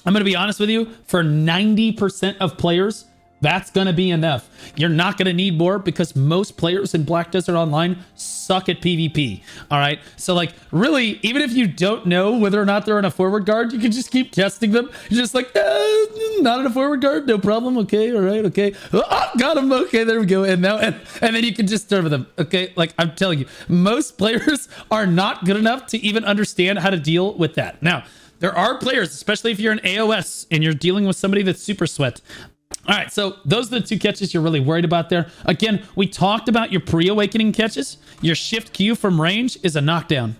I'm going to be honest with you, for 90% of players, that's going to be enough. You're not going to need more because most players in Black Desert Online suck at PvP. All right. So like really, even if you don't know whether or not they're in a forward guard, you can just keep testing them. You're just like, not in a forward guard. No problem. Okay. All right. Okay. Oh, got him. Okay. There we go. And now, and then you can just serve them. Okay. Like I'm telling you, most players are not good enough to even understand how to deal with that. Now, there are players, especially if you're an AOS and you're dealing with somebody that's super sweat. All right, so those are the two catches you're really worried about there. Again, we talked about your pre-awakening catches. Your shift Q from range is a knockdown.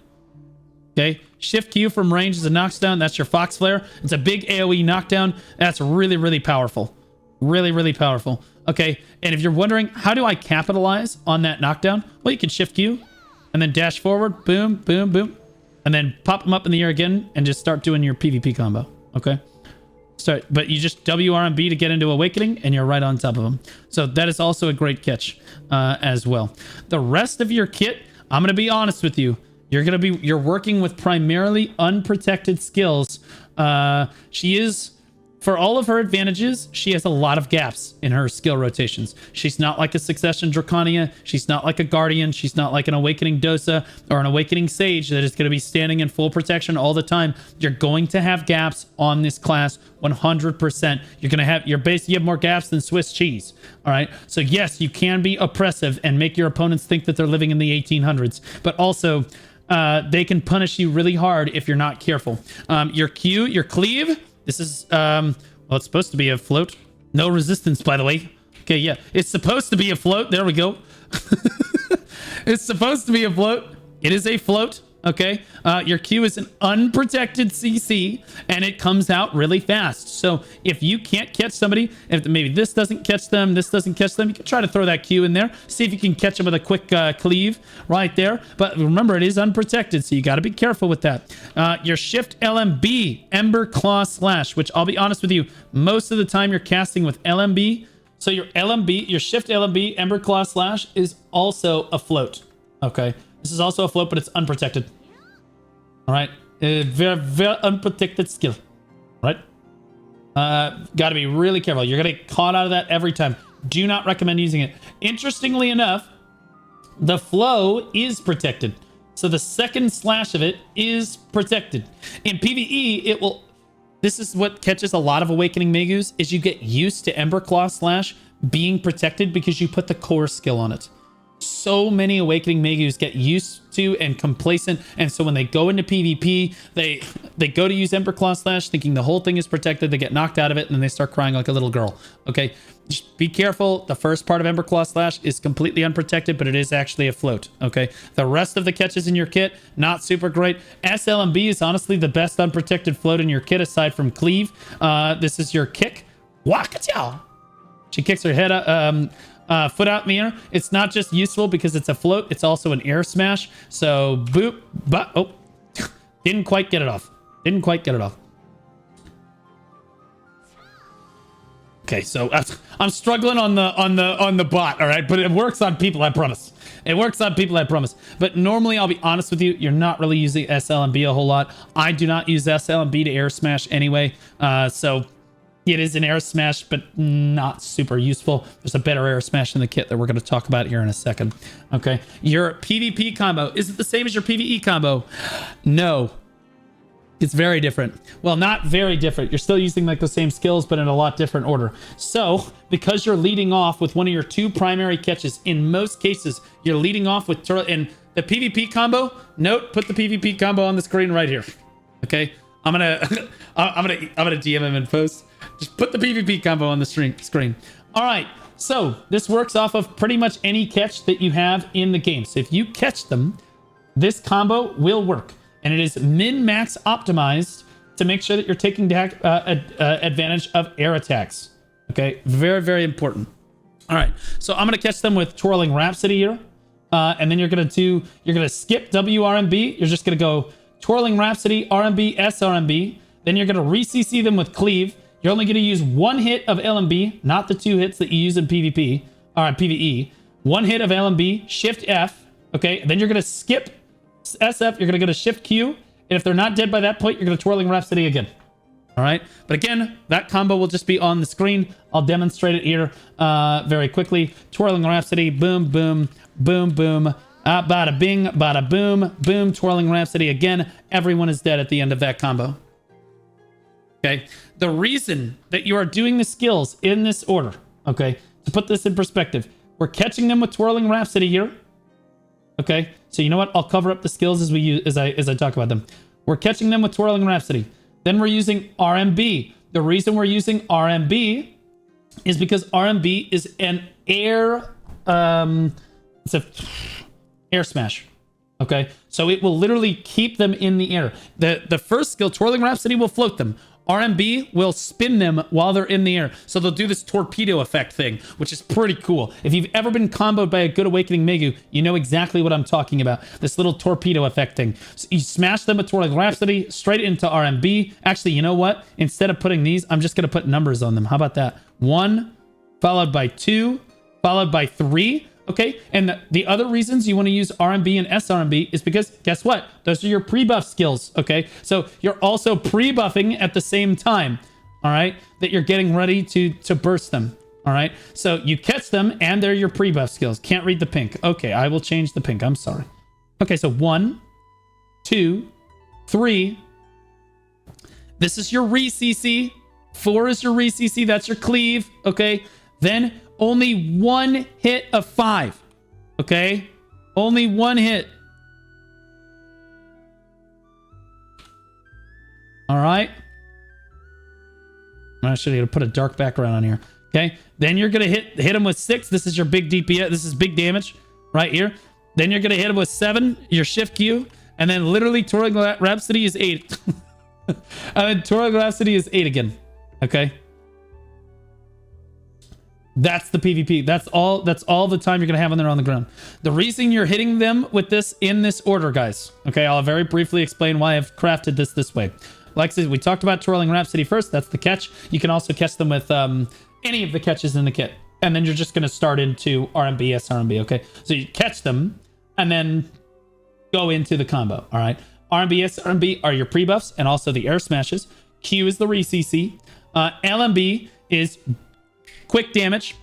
Okay, shift Q from range is a knockdown. That's your Fox Flare. It's a big AoE knockdown. That's really, really powerful. Really, really powerful. Okay, and if you're wondering, how do I capitalize on that knockdown? Well, you can shift Q and then dash forward. Boom, boom, boom. And then pop them up in the air again and just start doing your PvP combo. Okay. But you just WRMB to get into Awakening and you're right on top of them. So that is also a great catch as well. The rest of your kit, I'm going to be honest with you. You're working with primarily unprotected skills. She is, for all of her advantages, she has a lot of gaps in her skill rotations. She's not like a Succession Draconia. She's not like a Guardian. She's not like an Awakening Dosa or an Awakening Sage that is going to be standing in full protection all the time. You're going to have gaps on this class 100%. You have more gaps than Swiss cheese. All right. So yes, you can be oppressive and make your opponents think that they're living in the 1800s, but also they can punish you really hard if you're not careful. Your Q, your cleave, this is, well, it's supposed to be a float. No resistance, by the way. Okay, yeah. It's supposed to be a float. There we go. It's supposed to be a float. It is a float. Okay. Your Q is an unprotected CC, and it comes out really fast. So if you can't catch somebody, if maybe this doesn't catch them, this doesn't catch them, you can try to throw that Q in there. See if you can catch them with a quick cleave right there. But remember, it is unprotected, so you got to be careful with that. Your Shift LMB, Ember Claw Slash, which I'll be honest with you, most of the time you're casting with LMB. So your LMB, your Shift LMB, Ember Claw Slash is also a float. Okay. This is also a float, but it's unprotected. All right. Very, very unprotected skill. All right. Got to be really careful. You're going to get caught out of that every time. Do not recommend using it. Interestingly enough, the flow is protected. So the second slash of it is protected. In PvE, it will... This is what catches a lot of Awakening Maegus, is you get used to Ember Claw Slash being protected because you put the core skill on it. So many Awakening Maegus get used to and complacent, and so when they go into PvP, they go to use Ember Claw Slash thinking the whole thing is protected. They get knocked out of it, and then they start crying like a little girl. Okay, just be careful. The first part of Ember Claw Slash is completely unprotected, but it is actually a float. Okay, the rest of the catches in your kit, not super great. SLMB is honestly the best unprotected float in your kit aside from Cleave. This is your kick. Wakachow. She kicks her head foot out in the air. It's not just useful because it's a float, it's also an air smash. So boop, but oh, didn't quite get it off. Didn't quite get it off. Okay, so I'm struggling on the bot, all right, but it works on people, I promise. It works on people, I promise. But normally, I'll be honest with you, you're not really using SLMB a whole lot. I do not use SLMB to air smash anyway. So it is an air smash, but not super useful. There's a better air smash in the kit that we're going to talk about here in a second. Okay. Your PvP combo, is it the same as your PvE combo? No. It's very different. Well, not very different. You're still using like the same skills, but in a lot different order. So because you're leading off with one of your 2 primary catches, in most cases, you're leading off with and the PvP combo. Note, put the PvP combo on the screen right here. Okay. I'm gonna DM him in post. Just put the PvP combo on the screen. All right. So this works off of pretty much any catch that you have in the game. So if you catch them, this combo will work. And it is min-max optimized to make sure that you're taking advantage of air attacks. Okay, very, very important. All right, so I'm going to catch them with Twirling Rhapsody here. And then you're going to skip WRMB. You're just going to go Twirling Rhapsody, RMB, SRMB. Then you're going to re-CC them with Cleave. You're only going to use 1 hit of LMB, not the 2 hits that you use in PvP, or PvE. 1 hit of LMB, Shift F, okay? Then you're going to skip SF, you're going to go to Shift Q, and if they're not dead by that point, you're going to Twirling Rhapsody again. All right? But again, that combo will just be on the screen. I'll demonstrate it here very quickly. Twirling Rhapsody, boom, boom, boom, boom. Bada bing, bada boom, boom, Twirling Rhapsody again. Everyone is dead at the end of that combo. Okay? The reason that you are doing the skills in this order, okay, to put this in perspective, we're catching them with Twirling Rhapsody here. Okay, so you know what? I'll cover up the skills as I talk about them. We're catching them with Twirling Rhapsody. Then we're using RMB. The reason we're using RMB is because RMB is an air smash. Okay, so it will literally keep them in the air. The first skill, Twirling Rhapsody, will float them. RMB will spin them while they're in the air. So they'll do this torpedo effect thing, which is pretty cool. If you've ever been comboed by a good Awakening Maegu, you know exactly what I'm talking about. This little torpedo effect thing. So you smash them with Twirling Rhapsody straight into RMB. Actually, you know what? Instead of putting these, I'm just going to put numbers on them. How about that? 1, followed by 2, followed by 3. Okay, and the other reasons you want to use RMB and SRMB is because, guess what? Those are your pre-buff skills, okay? So you're also pre-buffing at the same time, all right? That you're getting ready to burst them, all right? So you catch them, and they're your pre-buff skills. Can't read the pink. Okay, I will change the pink. I'm sorry. Okay, so 1, 2, 3. This is your re-CC. 4 is your re-CC. That's your cleave, okay? Then only 1 hit of 5. Okay? Only 1 hit. All right. I'm actually going to put a dark background on here. Okay? Then you're going to hit him with 6. This is your big DPS. This is big damage right here. Then you're going to hit him with 7, your Shift Q. And then literally Twirling Rhapsody is 8. And then Twirling Rhapsody is 8 again. Okay? That's the PvP. That's all the time you're going to have when they're on the ground. The reason you're hitting them with this in this order, guys. Okay, I'll very briefly explain why I've crafted this way. Like I said, we talked about Twirling Rhapsody first. That's the catch. You can also catch them with any of the catches in the kit. And then you're just going to start into RMB, SRMB, okay? So you catch them and then go into the combo, all right? RMB, SRMB are your pre-buffs and also the air smashes. Q is the re-CC. LMB is quick damage,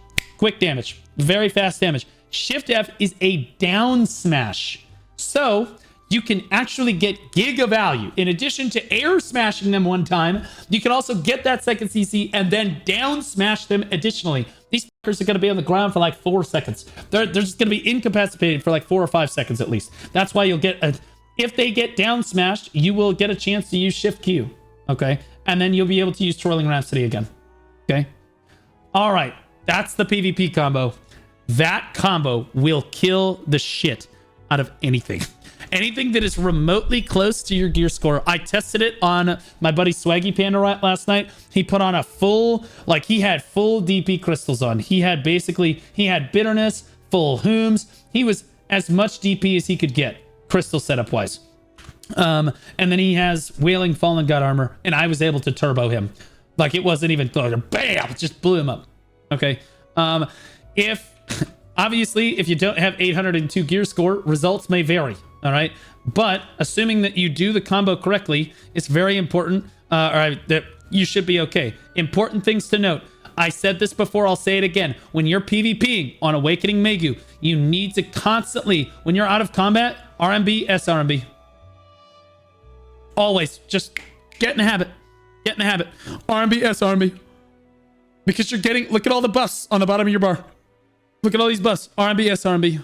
very fast damage. Shift F is a down smash. So you can actually get giga value. In addition to air smashing them one time, you can also get that second CC and then down smash them additionally. These fuckers are going to be on the ground for like 4 seconds. They're just going to be incapacitated for like 4 or 5 seconds at least. That's why you'll get if they get down smashed, you will get a chance to use Shift Q. Okay. And then you'll be able to use Twirling Rhapsody again. Okay. All right, that's the PvP combo. That combo will kill the shit out of anything. Anything that is remotely close to your gear score. I tested it on my buddy Swaggy Panda last night. He put on a full, like he had full DP crystals on. He had bitterness, full hooms. He was as much DP as he could get, crystal setup wise. And then he has Wailing Fallen God armor, and I was able to turbo him. Like it wasn't even bam, just blew him up. Okay. If Obviously, if you don't have 802 gear score, results may vary. All right. But assuming that you do the combo correctly, it's very important that you should be okay. Important things to note. I said this before, I'll say it again. When you're PvPing on Awakening Maegu, you need to constantly, when you're out of combat, RMB, SRMB. Always. Just get in the habit. Get in the habit. RMB, SRMB. Because you're getting, look at all the buffs on the bottom of your bar. Look at all these buffs. RMB, SRMB.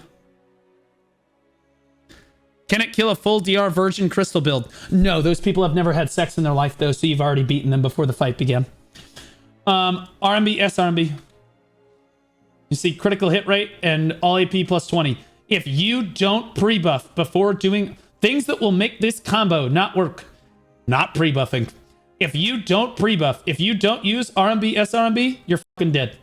Can it kill a full DR virgin crystal build? No, those people have never had sex in their life though, so you've already beaten them before the fight began. RMB, SRMB. You see critical hit rate and all AP plus 20. If you don't pre-buff before doing things that will make this combo not work, not pre-buffing. If you don't pre-buff, if you don't use RMB, SRMB, you're fucking dead.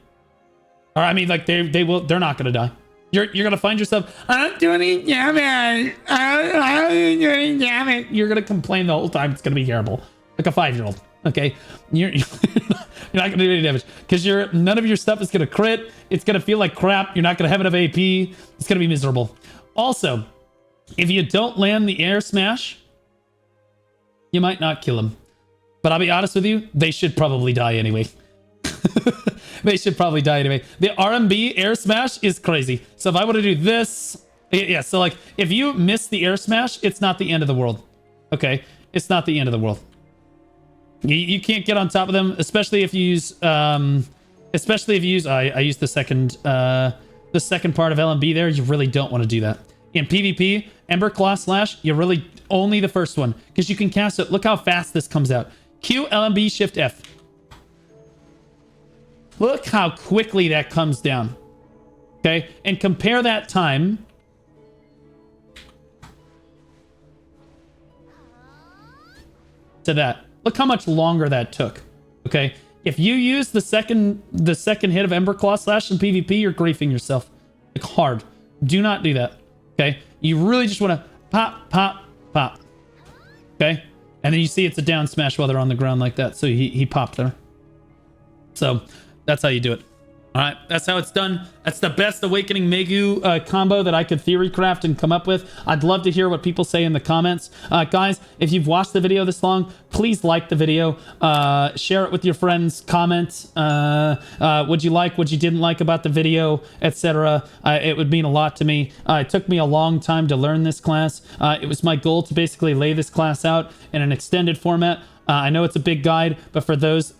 Or I mean, like they're not gonna die. You're gonna find yourself, I'm doing damage. I'm doing damage. You're gonna complain the whole time. It's gonna be terrible, like a 5-year-old. Okay, you're not gonna do any damage because none of your stuff is gonna crit. It's gonna feel like crap. You're not gonna have enough AP. It's gonna be miserable. Also, if you don't land the air smash, you might not kill him. But I'll be honest with you, they should probably die anyway. They should probably die anyway. The RMB air smash is crazy. So if I were to do this, yeah. So like if you miss the air smash, it's not the end of the world. Okay, it's not the end of the world. You can't get on top of them, especially if you use, I use the second part of LMB there. You really don't want to do that. In PvP, Ember Claw Slash, you really only the first one because you can cast it. Look how fast this comes out. Q, LMB, Shift F. Look how quickly that comes down. Okay, and compare that time to that. Look how much longer that took. Okay, if you use the second hit of Ember Claw Slash in PvP, you're griefing yourself. Like hard. Do not do that. Okay, you really just want to pop, pop, pop. Okay, and then you see it's a down smash while they're on the ground like that. So he popped there. So that's how you do it. All right, that's how it's done. That's the best Awakening Maegu combo that I could theory craft and come up with. I'd love to hear what people say in the comments. Guys, if you've watched the video this long, please like the video. Share it with your friends. Comment. What you like, what you didn't like about the video, etc. It would mean a lot to me. It took me a long time to learn this class. It was my goal to basically lay this class out in an extended format. I know it's a big guide, but for those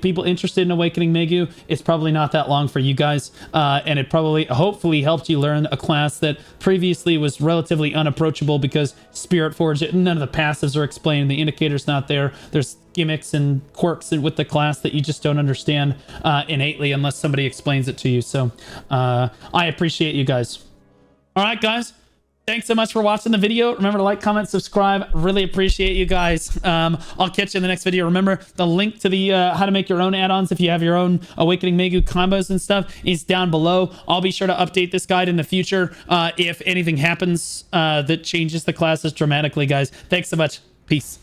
people interested in Awakening Maegu, it's probably not that long for you guys. And it probably, hopefully, helped you learn a class that previously was relatively unapproachable because Spiritforge, none of the passives are explained, the indicator's not there. There's gimmicks and quirks with the class that you just don't understand innately unless somebody explains it to you. So I appreciate you guys. All right, guys. Thanks so much for watching the video. Remember to like, comment, subscribe. Really appreciate you guys. I'll catch you in the next video. Remember, the link to the how to make your own add-ons if you have your own Awakening Maegu combos and stuff is down below. I'll be sure to update this guide in the future if anything happens that changes the classes dramatically, guys. Thanks so much. Peace.